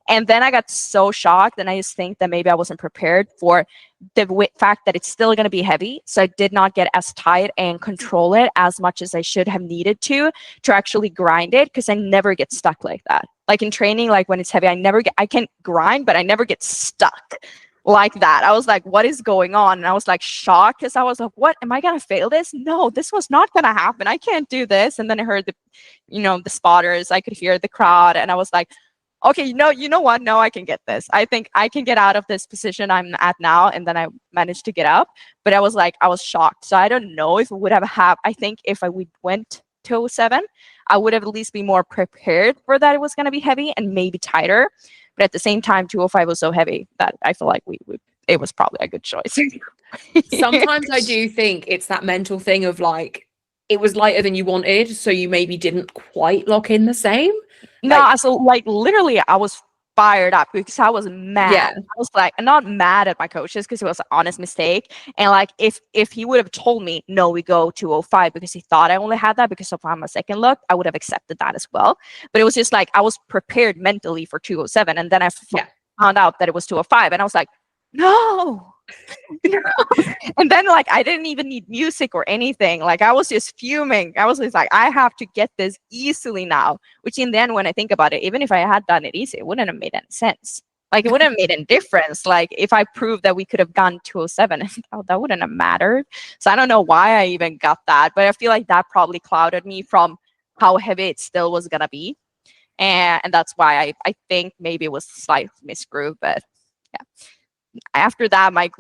And then I got so shocked, and I just think that maybe I wasn't prepared for the fact that it's still going to be heavy. So I did not get as tight and control it as much as I should have needed to actually grind it, because I never get stuck like that. Like in training, like when it's heavy, I can grind, but I never get stuck like that. I was like, what is going on? And I was like shocked, because I was like, what, am I going to fail this? No, this was not going to happen. I can't do this. And then I heard the spotters, I could hear the crowd, and I was like, okay, you know what? No, I can get this. I think I can get out of this position I'm at now. And then I managed to get up. But I was shocked. So I don't know if it would I think if we went to 07, I would have at least been more prepared for that it was going to be heavy and maybe tighter. But at the same time, 205 was so heavy that I feel like it was probably a good choice. Sometimes I do think it's that mental thing of like, it was lighter than you wanted, so you maybe didn't quite lock in the same. No, so like literally I was fired up because I was mad. Yeah. I was like, not mad at my coaches because it was an honest mistake. And like if he would have told me, no, we go 205 because he thought I only had that because of my second look, I would have accepted that as well. But it was just like I was prepared mentally for 207. And then I found out that it was 205. And I was like, no. And then like I didn't even need music or anything. Like I was just fuming. I was just like, I have to get this easily now. Which in the end, when I think about it, even if I had done it easy, it wouldn't have made any sense. Like it wouldn't have made any difference. Like if I proved that we could have gone 207, that wouldn't have mattered. So I don't know why I even got that, but I feel like that probably clouded me from how heavy it still was gonna be. And that's why I think maybe it was a slight misgrew, but yeah. after that, my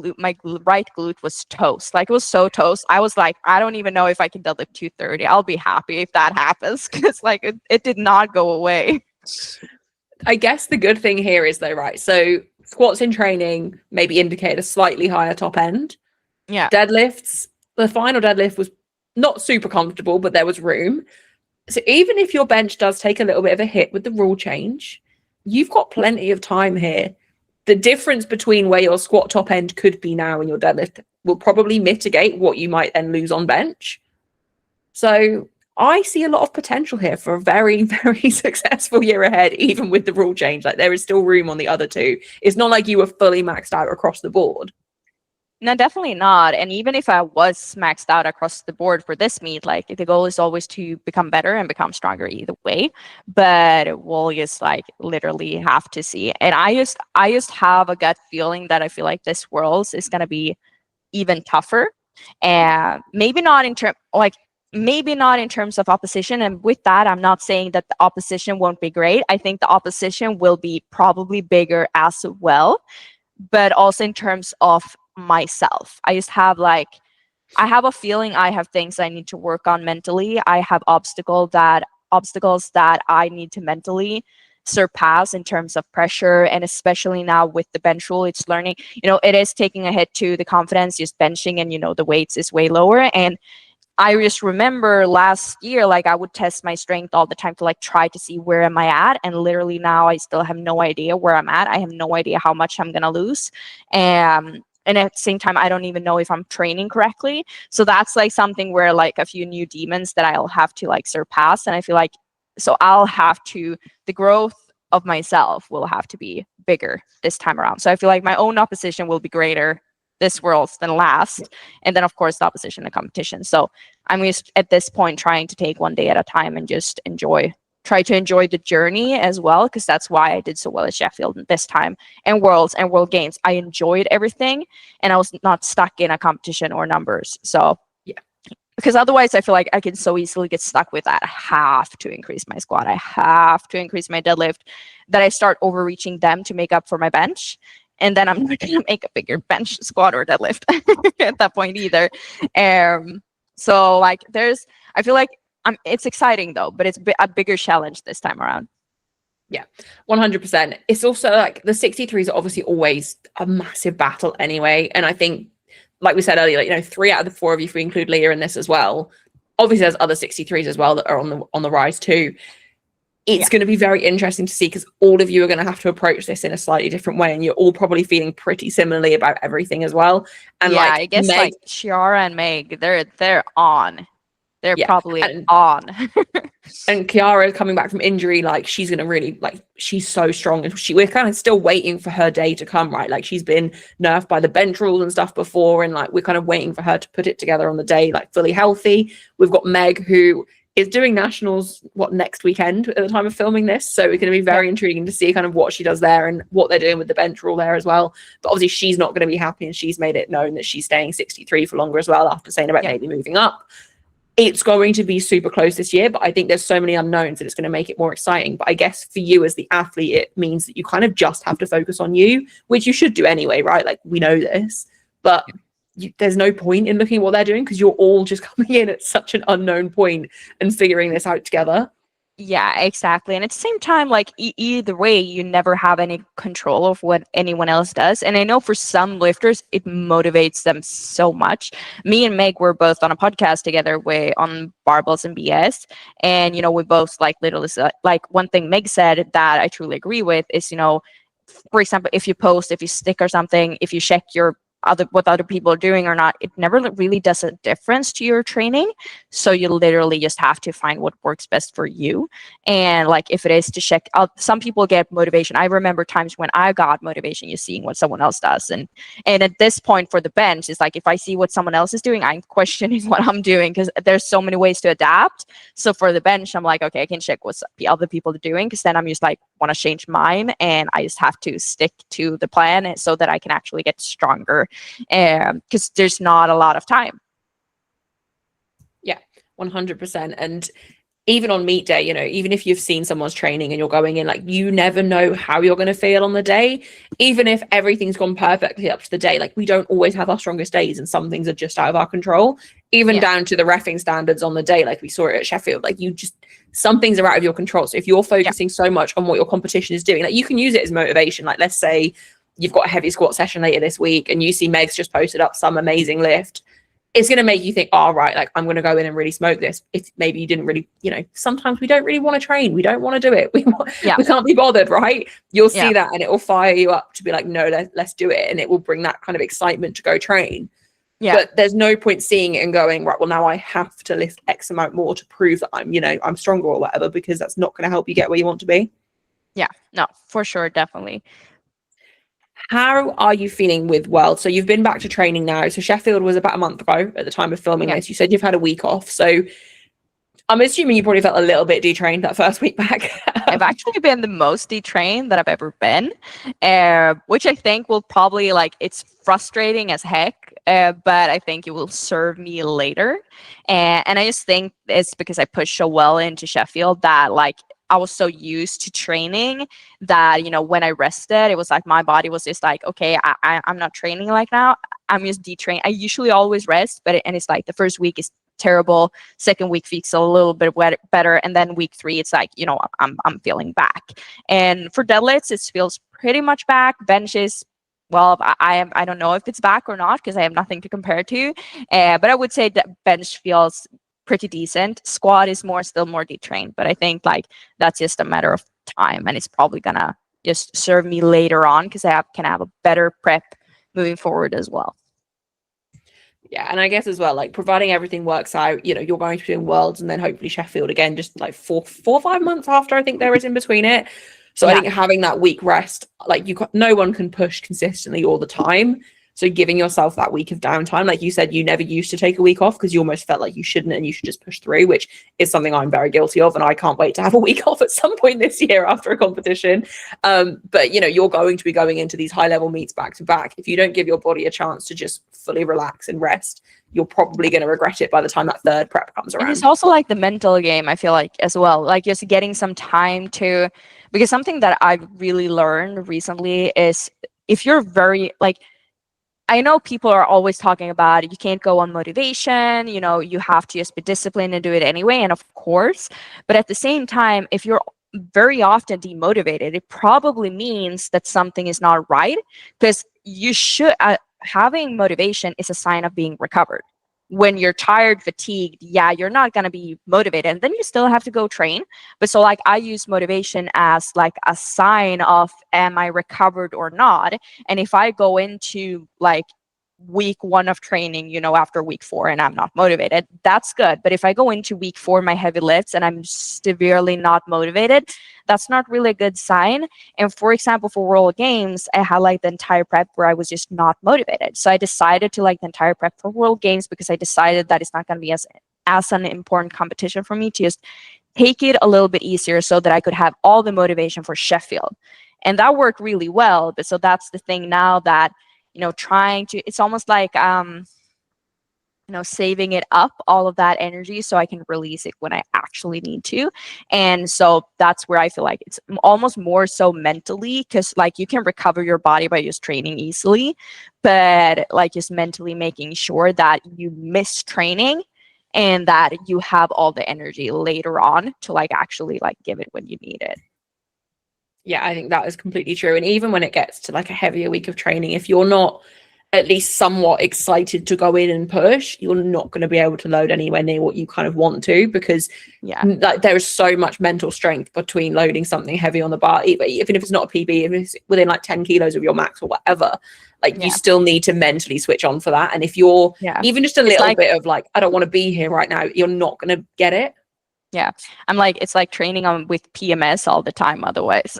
right glute was toast. Like, it was so toast. I was like, I don't even know if I can deadlift 230. I'll be happy if that happens, because like it did not go away. I guess the good thing here is though, right? So squats in training maybe indicate a slightly higher top end. Yeah. Deadlifts, the final deadlift was not super comfortable, but there was room. So even if your bench does take a little bit of a hit with the rule change, you've got plenty of time here. The difference between where your squat top end could be now and your deadlift will probably mitigate what you might then lose on bench. So I see a lot of potential here for a very, very successful year ahead, even with the rule change. Like, there is still room on the other two. It's not like you were fully maxed out across the board. No, definitely not. And even if I was maxed out across the board for this meet, like, the goal is always to become better and become stronger either way. But we'll just like literally have to see. And I just have a gut feeling that I feel like this Worlds is gonna be even tougher. And maybe not in terms of opposition. And with that, I'm not saying that the opposition won't be great. I think the opposition will be probably bigger as well, but also in terms of myself. I have a feeling I have things I need to work on mentally. I have obstacles that I need to mentally surpass in terms of pressure, and especially now with the bench rule, it's learning, it is taking a hit to the confidence just benching, and the weights is way lower. And I just remember last year, like, I would test my strength all the time to like try to see where am I at, and literally now I still have no idea where I'm at. I have no idea how much I'm gonna lose, and at the same time, I don't even know if I'm training correctly. So that's like something where like a few new demons that I'll have to like surpass, and I feel like the growth of myself will have to be bigger this time around. So I feel like my own opposition will be greater this Worlds than last, and then of course the opposition and competition. So I'm just at this point trying to take one day at a time and just try to enjoy the journey as well, because that's why I did so well at Sheffield this time, and Worlds and World Games. I enjoyed everything, and I was not stuck in a competition or numbers. So yeah, because otherwise I feel like I can so easily get stuck with that. I have to increase my squat, I have to increase my deadlift, that I start overreaching them to make up for my bench. And then I'm not going to make a bigger bench, squat, or deadlift at that point either. So like I feel like it's exciting though, but it's a bigger challenge this time around. Yeah, 100%. It's also like the 63s are obviously always a massive battle anyway. And I think, like we said earlier, like, 3 out of the 4 of you, if we include Leah in this as well, obviously there's other 63s as well that are on the rise too. It's going to be very interesting to see, because all of you are going to have to approach this in a slightly different way, and you're all probably feeling pretty similarly about everything as well. And yeah, I guess like Chiara and Meg, they're on. They're probably on. And Chiara coming back from injury, like, she's going to really, like, she's so strong, and we're kind of still waiting for her day to come, right? Like, she's been nerfed by the bench rules and stuff before, and like we're kind of waiting for her to put it together on the day, like, fully healthy. We've got Meg, who is doing nationals next weekend at the time of filming this, so it's going to be very intriguing to see kind of what she does there and what they're doing with the bench rule there as well. But obviously she's not going to be happy, and she's made it known that she's staying 63 for longer as well, after saying about maybe moving up. It's going to be super close this year, but I think there's so many unknowns that it's going to make it more exciting. But I guess for you as the athlete, it means that you kind of just have to focus on you, which you should do anyway, right? Like, we know this, but there's no point in looking at what they're doing, because you're all just coming in at such an unknown point and figuring this out together. Yeah, exactly. And at the same time, like, either way, you never have any control of what anyone else does. And I know for some lifters, it motivates them so much. Me and Meg were both on a podcast together on Barbells and BS. And, we both like literally, like, one thing Meg said that I truly agree with is, for example, if you post, if you stick or something, if you check what other people are doing or not, it never really does a difference to your training. So you literally just have to find what works best for you. And like, if it is to check out, some people get motivation. I remember times when I got motivation just seeing what someone else does. And at this point for the bench, it's like, if I see what someone else is doing, I'm questioning what I'm doing, because there's so many ways to adapt. So for the bench, I'm like, okay, I can check what other people are doing, because then I'm just like, want to change mine, and I just have to stick to the plan so that I can actually get stronger. Because there's not a lot of time. Yeah, 100%. And even on meet day, you know, even if you've seen someone's training and you're going in, like, you never know how you're going to feel on the day. Even if everything's gone perfectly up to the day, like, we don't always have our strongest days and some things are just out of our control, even down to the reffing standards on the day. Like we saw it at Sheffield, like, you just, some things are out of your control. So if you're focusing so much on what your competition is doing, like, you can use it as motivation. Like, let's say you've got a heavy squat session later this week and you see Meg's just posted up some amazing lift. It's going to make you think, oh, right, like, I'm going to go in and really smoke this. If maybe you didn't really, you know, sometimes we don't really want to train. We don't want to do it. We can't be bothered, right? You'll see that and it will fire you up to be like, no, let's do it. And it will bring that kind of excitement to go train. Yeah. But there's no point seeing it and going, right, well, now I have to lift X amount more to prove that I'm, you know, I'm stronger or whatever, because that's not going to help you get where you want to be. Yeah, no, for sure. Definitely. How are you feeling with World? So you've been back to training now. So Sheffield was about a month ago at the time of filming this. You said you've had a week off. So I'm assuming you probably felt a little bit detrained that first week back. I've actually been the most detrained that I've ever been, which I think will probably, like, it's frustrating as heck, but I think it will serve me later. And I just think it's because I pushed so well into Sheffield that, like, I was so used to training that, you know, when I rested, it was like my body was just like, okay, I'm not training like now. I'm just detrained. I usually always rest, and it's like the first week is terrible. Second week feels a little bit better, and then week 3, it's like, you know, I'm feeling back. And for deadlifts, it feels pretty much back. Benches, well, I don't know if it's back or not because I have nothing to compare to. But I would say that bench feels pretty decent. Squat is still more detrained, but I think, like, that's just a matter of time, and it's probably gonna just serve me later on because I can have a better prep moving forward as well. Yeah, and I guess as well, like, providing everything works out, you know, you're going to be doing Worlds and then hopefully Sheffield again, just like 4 or 5 months after, I think there is in between it. So I think having that week rest, like, no one can push consistently all the time. So giving yourself that week of downtime, like you said, you never used to take a week off because you almost felt like you shouldn't and you should just push through, which is something I'm very guilty of. And I can't wait to have a week off at some point this year after a competition. But, you know, you're going to be going into these high level meets back to back. If you don't give your body a chance to just fully relax and rest, you're probably going to regret it by the time that third prep comes around. And it's also like the mental game, I feel like, as well, like just getting some time to, because something that I've really learned recently is if you're very, like, I know people are always talking about you can't go on motivation, you know, you have to just be disciplined and do it anyway. And of course, but at the same time, if you're very often demotivated, it probably means that something is not right, because you should, having motivation is a sign of being recovered. When you're tired, fatigued, you're not going to be motivated, and then you still have to go train. But so, like, I use motivation as like a sign of, am I recovered or not? And if I go into like week 1 of training, you know, after week 4 and I'm not motivated, that's good. But if I go into week 4, my heavy lifts, and I'm severely not motivated, that's not really a good sign. And for example, for World Games, I had like the entire prep where I was just not motivated. So I decided to like the entire prep for World Games because I decided that it's not going to be as an important competition for me to just take it a little bit easier so that I could have all the motivation for Sheffield. And that worked really well. But so that's the thing now that, you know, trying to, it's almost like, you know, saving it up, all of that energy, so I can release it when I actually need to. And so that's where I feel like it's almost more so mentally, because like you can recover your body by just training easily, but like just mentally making sure that you miss training and that you have all the energy later on to like actually like give it when you need it. Yeah, I think that is completely true. And even when it gets to like a heavier week of training, if you're not at least somewhat excited to go in and push, you're not going to be able to load anywhere near what you kind of want to, because like there is so much mental strength between loading something heavy on the bar, even if it's not a PB, if it's within like 10 kilos of your max or whatever, like you still need to mentally switch on for that. And if you're even just a little bit of like, I don't want to be here right now, you're not going to get it. Yeah, I'm like, it's like training on with PMS all the time otherwise.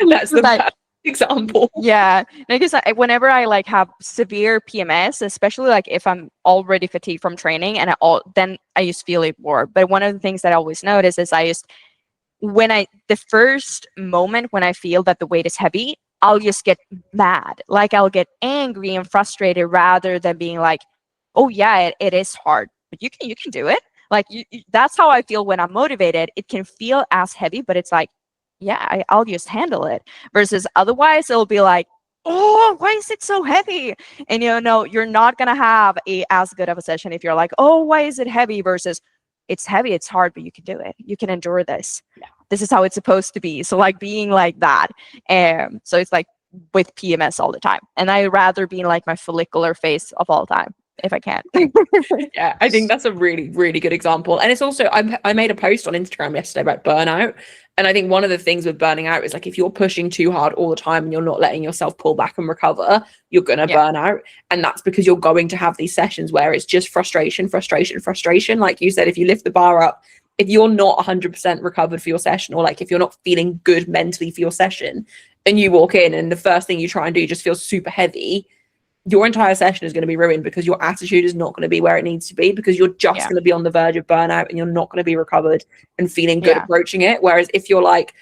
That's the best example. Yeah, because whenever I like have severe PMS, especially like if I'm already fatigued from training, and then I just feel it more. But one of the things that I always notice is the first moment when I feel that the weight is heavy, I'll just get mad. Like I'll get angry and frustrated rather than being like, oh yeah, it is hard, but you can do it. Like that's how I feel when I'm motivated. It can feel as heavy, but it's like, yeah, I'll just handle it. Versus otherwise, it'll be like, oh, why is it so heavy? And you're not gonna have as good of a session if you're like, oh, why is it heavy? Versus it's heavy, it's hard, but you can do it. You can endure this. Yeah. This is how it's supposed to be. So like being like that. So it's like with PMS all the time. And I rather be in like my follicular phase of all time if I can. Yeah, I think that's a really, really good example. And it's also, I made a post on Instagram yesterday about burnout. And I think one of the things with burning out is like, if you're pushing too hard all the time and you're not letting yourself pull back and recover, you're going to burn out. And that's because you're going to have these sessions where it's just frustration. Like you said, if you lift the bar up, if you're not 100% recovered for your session, or like if you're not feeling good mentally for your session and you walk in and the first thing you try and do just feels super heavy, your entire session is going to be ruined because your attitude is not going to be where it needs to be, because you're just going to be on the verge of burnout and you're not going to be recovered and feeling good approaching it. Whereas if you're like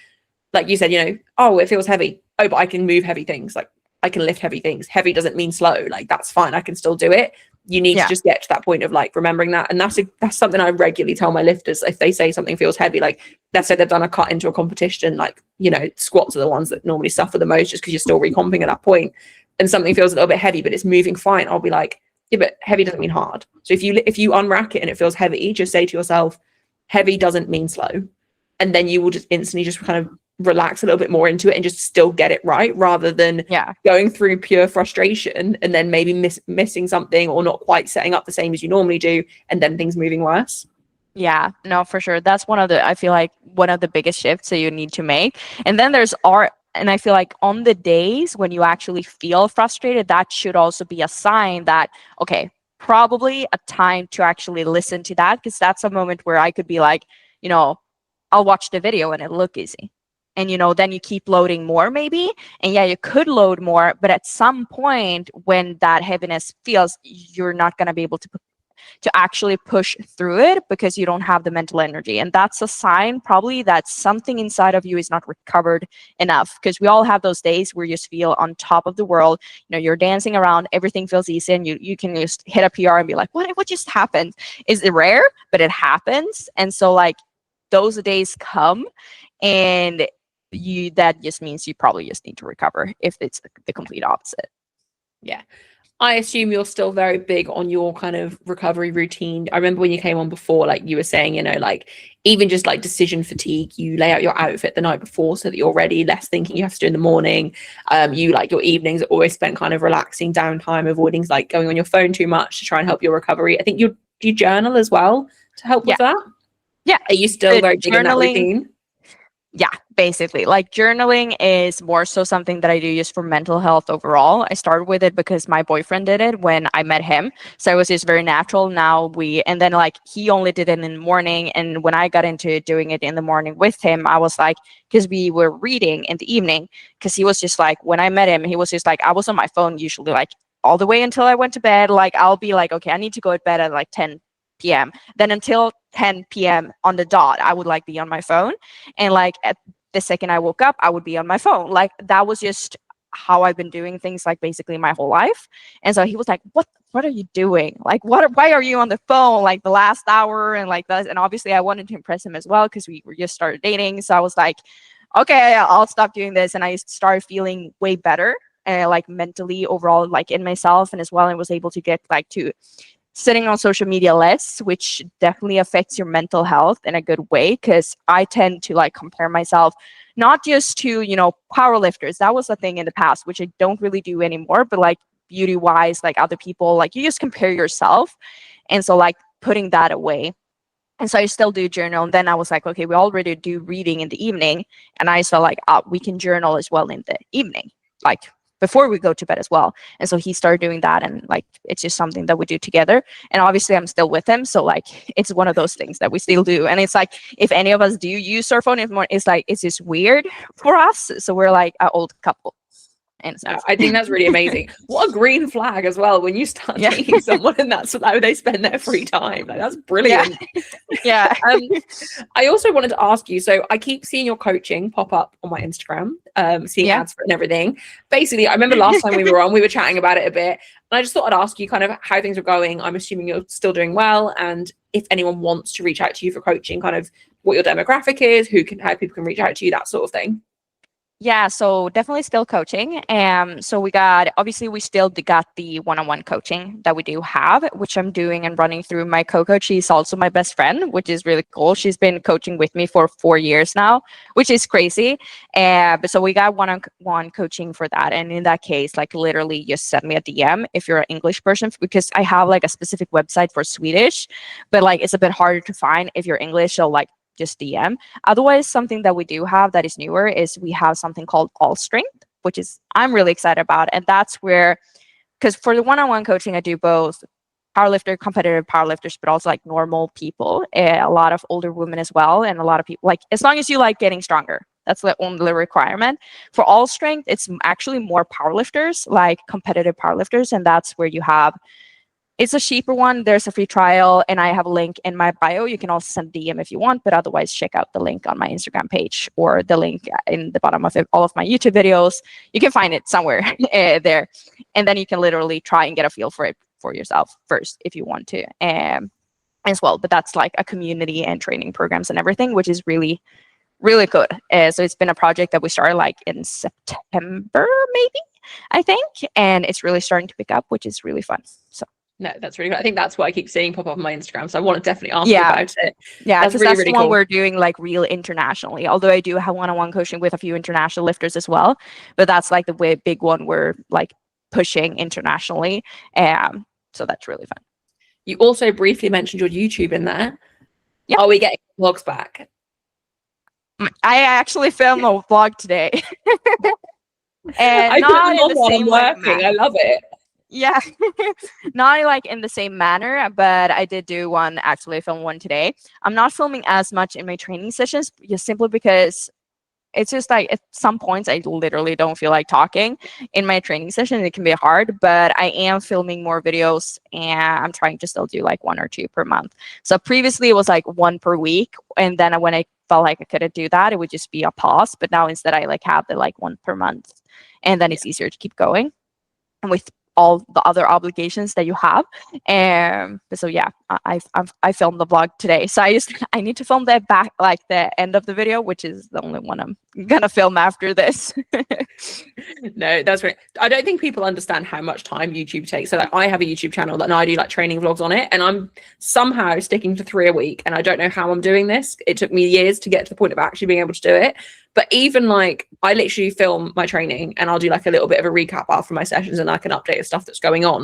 you said, oh, it feels heavy. Oh, but I can move heavy things. Like I can lift heavy things. Heavy doesn't mean slow. Like that's fine. I can still do it. You need to just get to that point of like remembering that. And that's something I regularly tell my lifters. If they say something feels heavy, like let's say they've done a cut into a competition, like, squats are the ones that normally suffer the most just because you're still recomping at that point. And something feels a little bit heavy, but it's moving fine. I'll be like, yeah, but heavy doesn't mean hard. So if you unrack it and it feels heavy, just say to yourself, heavy doesn't mean slow. And then you will just instantly just kind of relax a little bit more into it and just still get it right, rather than going through pure frustration and then maybe missing something or not quite setting up the same as you normally do, and then things moving worse. Yeah, no, for sure. That's I feel like one of the biggest shifts that you need to make. And then there's and I feel like on the days when you actually feel frustrated, that should also be a sign that, okay, probably a time to actually listen to that, because that's a moment where I could be like, I'll watch the video and it'll look easy. And, then you keep loading more maybe. And yeah, you could load more, but at some point when that heaviness feels, you're not going to be able to actually push through it because you don't have the mental energy. And that's a sign probably that something inside of you is not recovered enough, because we all have those days where you just feel on top of the world. You're dancing around, everything feels easy, and you can just hit a PR and be like, what just happened? Is it rare? But it happens. And so like those days come, and that just means you probably just need to recover if it's the complete opposite. Yeah. I assume you're still very big on your kind of recovery routine. I remember when you came on before, like you were saying, like even just like decision fatigue, you lay out your outfit the night before so that you're ready, less thinking you have to do in the morning. You like your evenings are always spent kind of relaxing, downtime, avoiding like going on your phone too much to try and help your recovery. I think you journal as well to help with that. Yeah. Are you still very big in that routine? Yeah, basically. Like journaling is more so something that I do just for mental health overall. I started with it because my boyfriend did it when I met him. So it was just very natural. And then like he only did it in the morning. And when I got into doing it in the morning with him, I was like, because we were reading in the evening, because he was just like, when I met him, he was just like, I was on my phone usually like all the way until I went to bed. Like I'll be like, okay, I need to go to bed at like 10 p.m. Then until 10 p.m. on the dot, I would like be on my phone. And like at the second I woke up, I would be on my phone. Like that was just how I've been doing things like basically my whole life. And so he was like, what are you doing? Like, why are you on the phone like the last hour and like that? And obviously I wanted to impress him as well, because we were just started dating. So I was like, okay, I'll stop doing this. And I started feeling way better, like mentally overall, like in myself, and as well, and was able to get like to sitting on social media less, which definitely affects your mental health in a good way, because I tend to like compare myself not just to powerlifters. That was a thing in the past, which I don't really do anymore, but like beauty wise, like other people, like you just compare yourself. And so like putting that away. And so I still do journal. And then I was like, okay, we already do reading in the evening, and I saw like, we can journal as well in the evening, like before we go to bed as well. And so he started doing that, and like it's just something that we do together. And obviously I'm still with him, so like it's one of those things that we still do. And it's like, if any of us do use our phone anymore, it's like it's just weird for us, so we're like an old couple. And no, I think that's really amazing. What a green flag as well when you start dating someone and that's how they spend their free time. Like that's brilliant. Yeah. I also wanted to ask you, so I keep seeing your coaching pop up on my Instagram, seeing ads for it and everything. Basically, I remember last time we were on, we were chatting about it a bit, and I just thought I'd ask you kind of how things are going. I'm assuming you're still doing well, and if anyone wants to reach out to you for coaching, kind of what your demographic is, how people can reach out to you, that sort of thing. Yeah, so definitely still coaching. So obviously we still got the one-on-one coaching that we do have, which I'm doing and running through. My co-coach, she's also my best friend, which is really cool. She's been coaching with me for 4 years now, which is crazy. But so we got one-on-one coaching for that. And in that case, like literally just send me a DM if you're an English person, because I have like a specific website for Swedish, but like it's a bit harder to find if you're English. So like just DM. Otherwise, something that we do have that is newer is we have something called All Strength, which is I'm really excited about. And that's where, because for the one-on-one coaching, I do both competitive powerlifters, but also like normal people, a lot of older women as well. And a lot of people, like, as long as you like getting stronger, that's the only requirement. For All Strength, it's actually more powerlifters, like competitive powerlifters. And that's where you have, it's a cheaper one. There's a free trial, and I have a link in my bio. You can also send DM if you want, but otherwise check out the link on my Instagram page or the link in the bottom of all of my YouTube videos. You can find it somewhere there. And then you can literally try and get a feel for it for yourself first if you want to as well. But that's like a community and training programs and everything, which is really, really good. So it's been a project that we started like in September, maybe, I think. And it's really starting to pick up, which is really fun. So. No, that's really good. I think that's what I keep seeing pop up on my Instagram. So I want to definitely ask you about it. Yeah, because that's the one we're doing like real internationally. Although I do have one-on-one coaching with a few international lifters as well. But that's like the big one we're like pushing internationally. So that's really fun. You also briefly mentioned your YouTube in there. Yep. Are we getting vlogs back? I actually filmed a vlog today. And not in the same way. I love it. Yeah, not like in the same manner, but I did do one, actually film one today. I'm not filming as much in my training sessions, just simply because it's just like at some points I literally don't feel like talking in my training session. It can be hard, but I am filming more videos, and I'm trying to still do like 1 or 2 per month. So previously it was like 1 per week, and then when I felt like I couldn't do that, it would just be a pause. But now instead I like have the like 1 per month, and then it's easier to keep going. And with all the other obligations that you have, so yeah, I filmed the vlog today, so I need to film that back, like the end of the video, which is the only one I'm gonna film after this. No, that's right. I don't think people understand how much time YouTube takes. So like I have a YouTube channel and I do like training vlogs on it, and I'm somehow sticking to 3 a week, and I don't know how I'm doing this. It took me years to get to the point of actually being able to do it. But even like I literally film my training and I'll do like a little bit of a recap after my sessions, and I can update the stuff that's going on.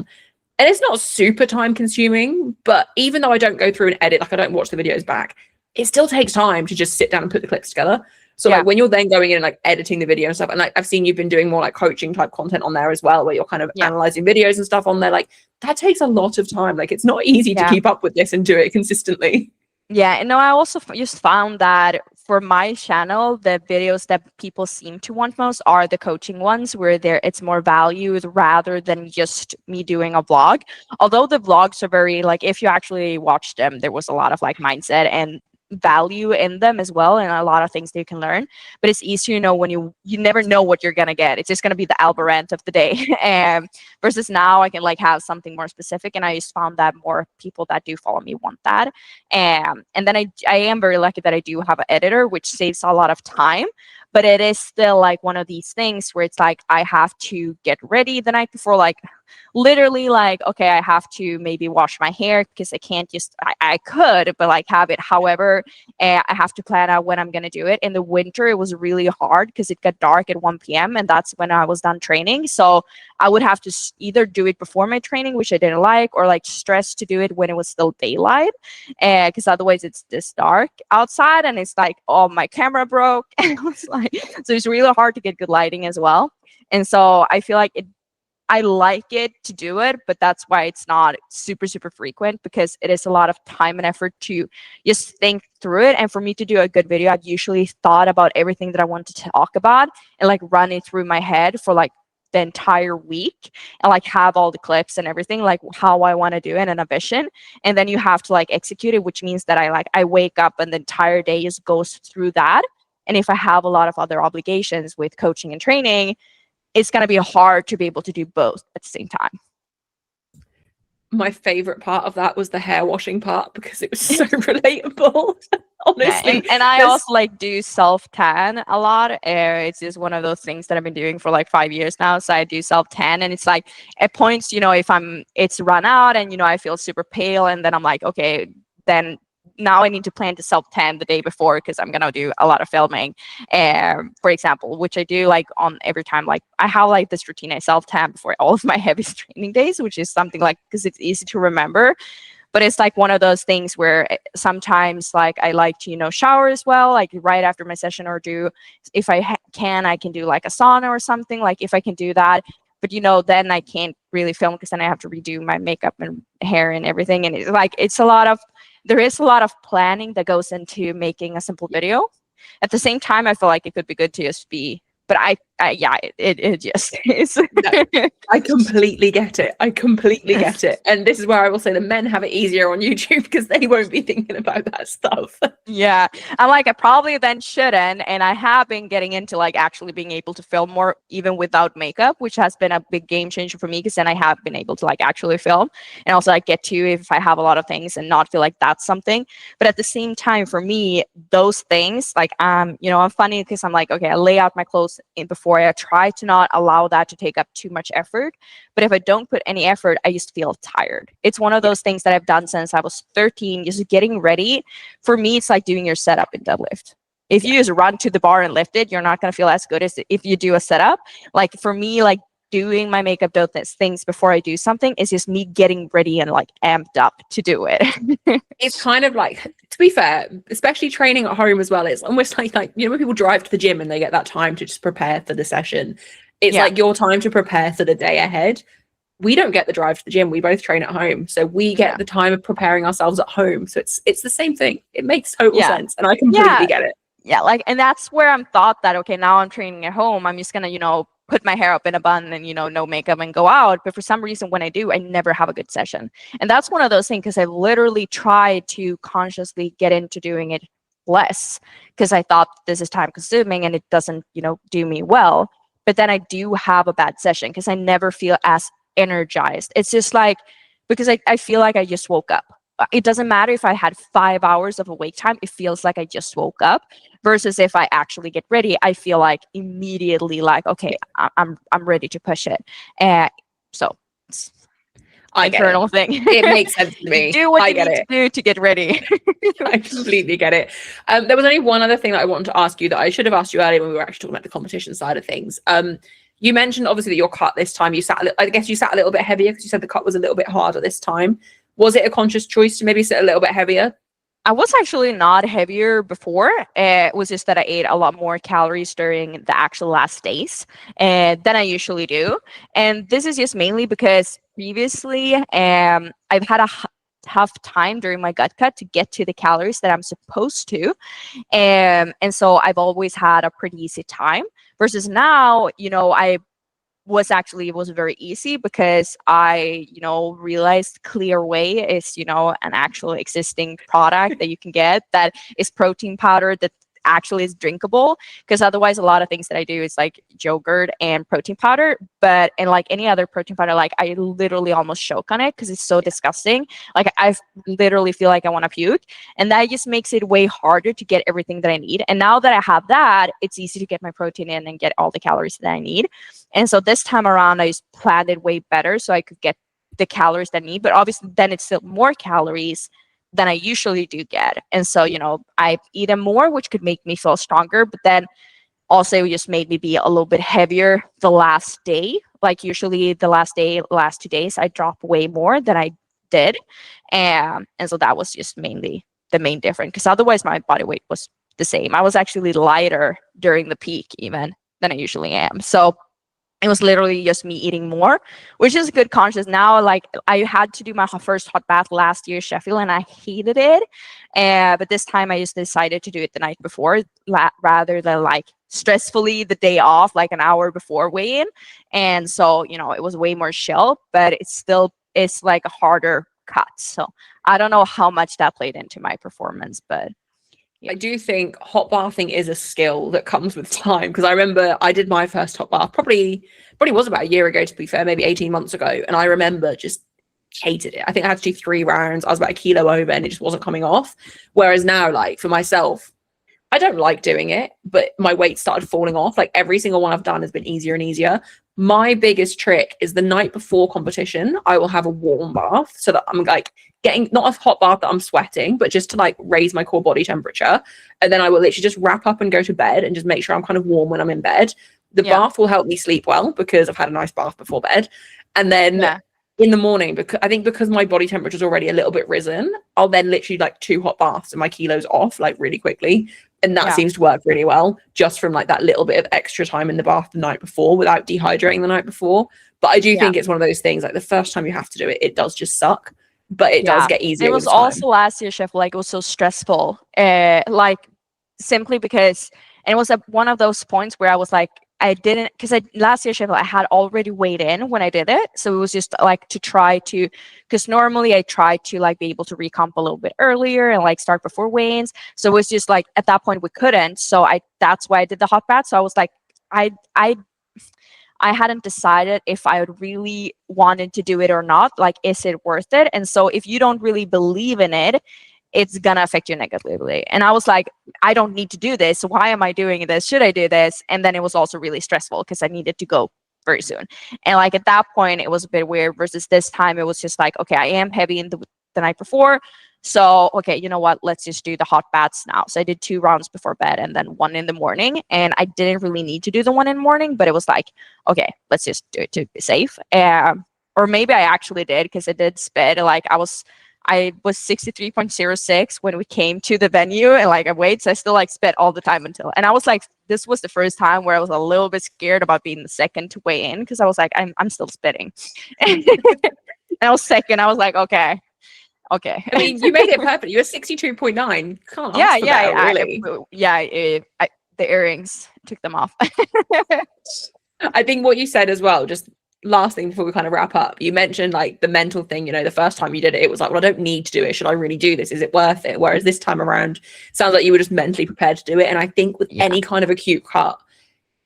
And it's not super time consuming, but even though I don't go through and edit, like I don't watch the videos back, it still takes time to just sit down and put the clips together. So like when you're then going in and like editing the video and stuff, and like I've seen you've been doing more like coaching type content on there as well, where you're kind of analyzing videos and stuff on there, like that takes a lot of time. Like it's not easy to keep up with this and do it consistently. Yeah, and no, I also just found that for my channel, the videos that people seem to want most are the coaching ones, where it's more valued rather than just me doing a vlog. Although the vlogs are very, like, if you actually watch them, there was a lot of like mindset and value in them as well, and a lot of things that you can learn. But it's easier, when you never know what you're gonna get. It's just gonna be the Alba rant of the day. Versus now I can like have something more specific, and I just found that more people that do follow me want that. And then I am very lucky that I do have an editor, which saves a lot of time. But it is still like one of these things where it's like I have to get ready the night before, like literally like, okay, I have to maybe wash my hair because I can't just, I could, but like have it. However, I have to plan out when I'm going to do it. In the winter, it was really hard because it got dark at 1 p.m. and that's when I was done training. So I would have to either do it before my training, which I didn't like, or like stress to do it when it was still daylight, because otherwise it's this dark outside and it's like, oh, my camera broke. And it was like, so it's really hard to get good lighting as well. And so I feel like I like it to do it, but that's why it's not super, super frequent, because it is a lot of time and effort to just think through it. And for me to do a good video, I've usually thought about everything that I want to talk about and like run it through my head for like the entire week and like have all the clips and everything, like how I want to do it and a vision. And then you have to like execute it, which means that I wake up and the entire day just goes through that. And if I have a lot of other obligations with coaching and training, it's going to be hard to be able to do both at the same time. my favorite part of that was the hair washing part because it was so relatable. Honestly. And I also like do self tan a lot. It's just one of those things that I've been doing for like 5 years now. So I do self tan, and it's like at points, if it's run out and I feel super pale, and then I'm like, okay, then now I need to plan to self tan the day before because I'm gonna do a lot of filming, for example, which I do like on every time. Like I have like this routine, I self tan before all of my heaviest training days, which is something like because it's easy to remember. But it's like one of those things where sometimes like I like to shower as well, like right after my session, or do if I can do like a sauna or something, like if I can do that. But then I can't really film because then I have to redo my makeup and hair and everything, and there is a lot of planning that goes into making a simple video. At the same time, I feel like it could be good to just be, but it just is. No, I completely get it. And this is where I will say the men have it easier on YouTube because they won't be thinking about that stuff. Yeah. I'm like, I probably then shouldn't. And I have been getting into like actually being able to film more even without makeup, which has been a big game changer for me because then I have been able to like actually film and also like get to if I have a lot of things and not feel like that's something. But at the same time, for me, those things like, I'm funny because I'm like, okay, I lay out my clothes before I try to not allow that to take up too much effort. But if I don't put any effort, I just feel tired. It's one of those things that I've done since I was 13, just getting ready. For me, it's like doing your setup in deadlift. If you just run to the bar and lift it, you're not going to feel as good as if you do a setup. Like for me, like doing my makeup, those things before I do something is just me getting ready and like amped up to do it. It's kind of like, to be fair, especially training at home as well, it's almost like when people drive to the gym and they get that time to just prepare for the session. It's like your time to prepare for the day ahead. We don't get the drive to the gym. We both train at home. So we get the time of preparing ourselves at home. So it's the same thing. It makes total sense. And I completely get it. Yeah, like, and that's where I'm thought that, okay, now I'm training at home. I'm just going to, put my hair up in a bun and, no makeup and go out. But for some reason, when I do, I never have a good session. And that's one of those things because I literally tried to consciously get into doing it less because I thought this is time consuming and it doesn't, do me well. But then I do have a bad session because I never feel as energized. It's just like, because I feel like I just woke up. It doesn't matter if I had 5 hours of awake time. It feels like I just woke up versus if I actually get ready, I feel like immediately like, okay, I'm ready to push it. So it's an internal thing. It makes sense to me. Do what you need to do to get ready. I completely get it. There was only one other thing that I wanted to ask you that I should have asked you earlier when we were actually talking about the competition side of things. You mentioned obviously that your cut this time, I guess you sat a little bit heavier because you said the cut was a little bit harder this time. Was it a conscious choice to maybe sit a little bit heavier? I was actually not heavier before. It was just that I ate a lot more calories during the actual last days than I usually do. And this is just mainly because previously I've had a tough time during my gut cut to get to the calories that I'm supposed to. And so I've always had a pretty easy time versus now, it was very easy because I, realized Clear Whey is, an actual existing product that you can get that is protein powder that actually is drinkable, because otherwise a lot of things that I do is like yogurt and protein powder, but and like any other protein powder, like I literally almost choke on it because it's so disgusting. Like I literally feel like I want to puke, and that just makes it way harder to get everything that I need. And now that I have that, it's easy to get my protein in and get all the calories that I need. And so this time around I just planned it way better so I could get the calories that I need, but obviously then it's still more calories than I usually do get. And so, I've eaten more, which could make me feel stronger, but then also it just made me be a little bit heavier the last day. Like usually the last 2 days, I drop way more than I did. And so that was just mainly the main difference, because otherwise my body weight was the same. I was actually lighter during the peak even than I usually am. So it was literally just me eating more, which is a good conscious. Now, like I had to do my first hot bath last year, Sheffield, and I hated it. But this time I just decided to do it the night before rather than like stressfully the day off, like an hour before weigh-in. And so, it was way more chill, but it's like a harder cut. So I don't know how much that played into my performance, but I do think hot bathing is a skill that comes with time, because I remember I did my first hot bath probably was about a year ago, to be fair, maybe 18 months ago. And I remember just hated it. I think I had to do 3 rounds. I was about a kilo over and it just wasn't coming off. Whereas now, like for myself, I don't like doing it, but my weight started falling off. Like every single one I've done has been easier and easier. My biggest trick is the night before competition, I will have a warm bath so that I'm like getting not a hot bath that I'm sweating, but just to like raise my core body temperature. And then I will literally just wrap up and go to bed and just make sure I'm kind of warm when I'm in bed. The bath will help me sleep well because I've had a nice bath before bed. And then in the morning, because my body temperature is already a little bit risen, I'll then literally like 2 hot baths and my kilos off like really quickly. And that seems to work really well, just from like that little bit of extra time in the bath the night before without dehydrating the night before. But I do think it's one of those things, like the first time you have to do it, it does just suck, but it does get easier. It was also last year, Sheffield, like it was so stressful, like simply because, and it was one of those points where I was like, I didn't, because last year Sheffield I had already weighed in when I did it, so it was just like to try to, because normally I try to like be able to recomp a little bit earlier and like start before weigh-ins, so it was just like at that point we couldn't, so that's why I did the hot bath. So I was like, I hadn't decided if I would really wanted to do it or not, like is it worth it? And so if you don't really believe in it, it's gonna affect you negatively. And I was like, I don't need to do this. Why am I doing this? Should I do this? And then it was also really stressful because I needed to go very soon. And like at that point, it was a bit weird versus this time. It was just like, okay, I am heavy in the night before. So, okay, you know what? Let's just do the hot baths now. So I did 2 rounds before bed and then 1 in the morning. And I didn't really need to do the 1 in the morning, but it was like, okay, let's just do it to be safe. Or maybe I actually did because it did spit. Like I was 63.06 when we came to the venue, and like I weighed, so I still like spit all the time and I was like, this was the first time where I was a little bit scared about being the second to weigh in because I was like, I'm still spitting. And I was second. I was like, okay. I mean, you made it perfect. You were 62.9. Can't ask for better, really. The earrings took them off. I think what you said as well, just last thing before we kind of wrap up, you mentioned like the mental thing, the first time you did it, it was like, well, I don't need to do it. Should I really do this? Is it worth it? Whereas this time around, sounds like you were just mentally prepared to do it. And I think with any kind of acute cut,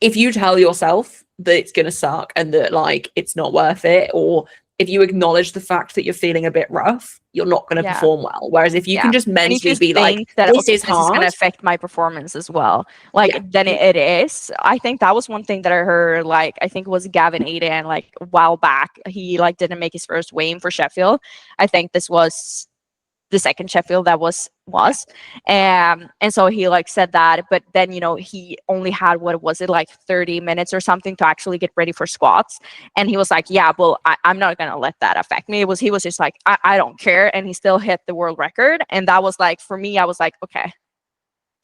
if you tell yourself that it's going to suck and that like it's not worth it, or if you acknowledge the fact that you're feeling a bit rough, you're not going to perform well. Whereas if you can just mentally be like, this is going to affect my performance as well. Like then it is. I think that was one thing that I heard, like, I think it was Gavin Aiden, like a while back. He like didn't make his first weigh-in for Sheffield. I think this was the second Sheffield that was and so he like said that, but then he only had like 30 minutes or something to actually get ready for squats, and he was like, I'm not gonna let that affect me. He was just like, I don't care, and he still hit the world record. And that was like, for me, I was like, okay,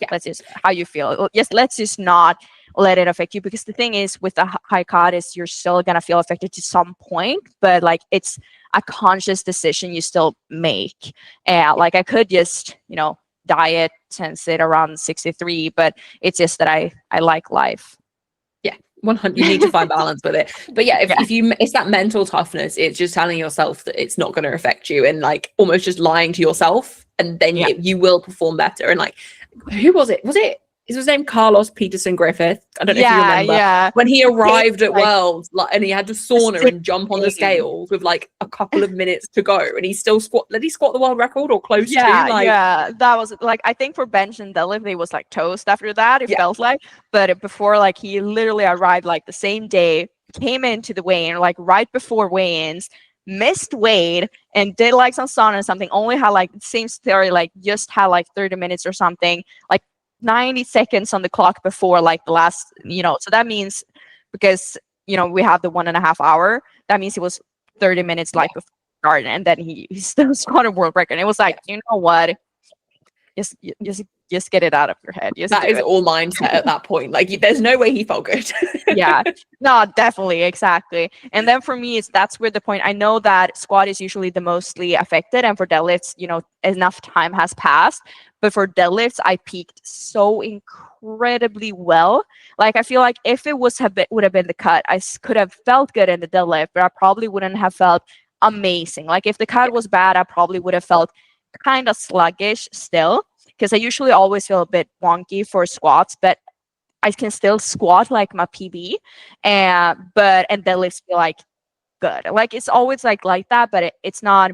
let's just, how you feel, let's just not let it affect you, because the thing is with the high cut is you're still gonna feel affected to some point, but like it's a conscious decision you still make. And like I could just diet and sit around 63, but it's just that I like life. 100. You need to find balance with it. But if you, it's that mental toughness. It's just telling yourself that it's not going to affect you, and like almost just lying to yourself, and then you will perform better. And like, who was it? Is his name Carlos Peterson Griffith? I don't know if you remember when he arrived at Worlds, like, and he had to sauna and jump on the scales with like a couple of minutes to go, and he still did he squat the world record or close to? That was like, I think for bench and deadlift, he was like toast after that. It felt like, but before, like he literally arrived like the same day, came into the weigh-in like right before weigh-ins, missed weight and did like some sauna and something. Only had like same story, like just had like 30 minutes or something, like 90 seconds on the clock before like the last, so that means, because we have the 1.5 hour, that means it was 30 minutes like before starting, and then he still scored a world record. It was like, you know what, just get it out of your head. That is all mindset at that point. Like there's no way he felt good. No, definitely, exactly. And then for me, that's where the point, I know that squat is usually the mostly affected, and for deadlifts, enough time has passed, but for deadlifts I peaked so incredibly well. Like I feel like if it would have been the cut, I could have felt good in the deadlift, but I probably wouldn't have felt amazing. Like if the cut was bad, I probably would have felt kind of sluggish still, because I usually always feel a bit wonky for squats, but I can still squat like my PB, and deadlifts feel like good. Like it's always like that, but it's not.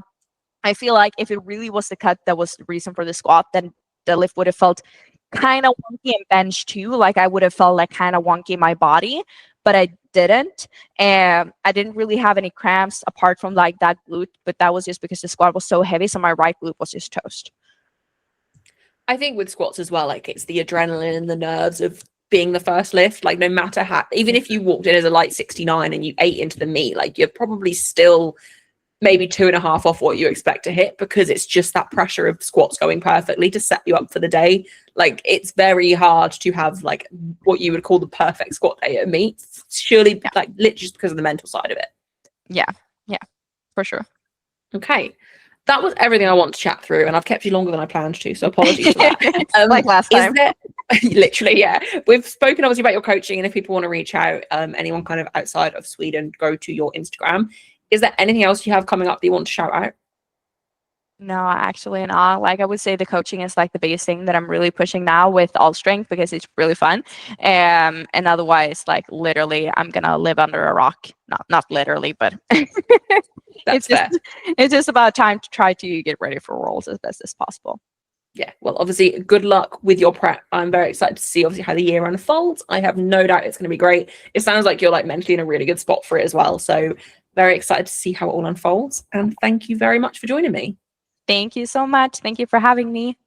I feel like if it really was the cut that was the reason for the squat, then the lift would have felt kind of wonky and bench too. Like I would have felt like kind of wonky in my body, but I didn't. And I didn't really have any cramps apart from like that glute, but that was just because the squat was so heavy. So my right glute was just toast. I think with squats as well, like it's the adrenaline and the nerves of being the first lift. Like no matter how, even if you walked in as a light 69 and you ate into the meat, like you're probably still maybe 2.5 off what you expect to hit, because it's just that pressure of squats going perfectly to set you up for the day. Like it's very hard to have like what you would call the perfect squat day at meet, surely like literally just because of the mental side of it. Yeah, for sure. Okay, that was everything I want to chat through, and I've kept you longer than I planned to, so apologies for that. Like last time. Literally, yeah. We've spoken obviously about your coaching, and if people want to reach out, anyone kind of outside of Sweden, go to your Instagram. Is there anything else you have coming up that you want to shout out? No, actually not. Like I would say the coaching is like the biggest thing that I'm really pushing now with All Strength, because it's really fun. And otherwise, like literally I'm gonna live under a rock. Not literally, but it's just about time to try to get ready for Worlds as best as possible. Yeah, well, obviously, good luck with your prep. I'm very excited to see obviously how the year unfolds. I have no doubt it's going to be great. It sounds like you're like mentally in a really good spot for it as well. So very excited to see how it all unfolds. And thank you very much for joining me. Thank you so much. Thank you for having me.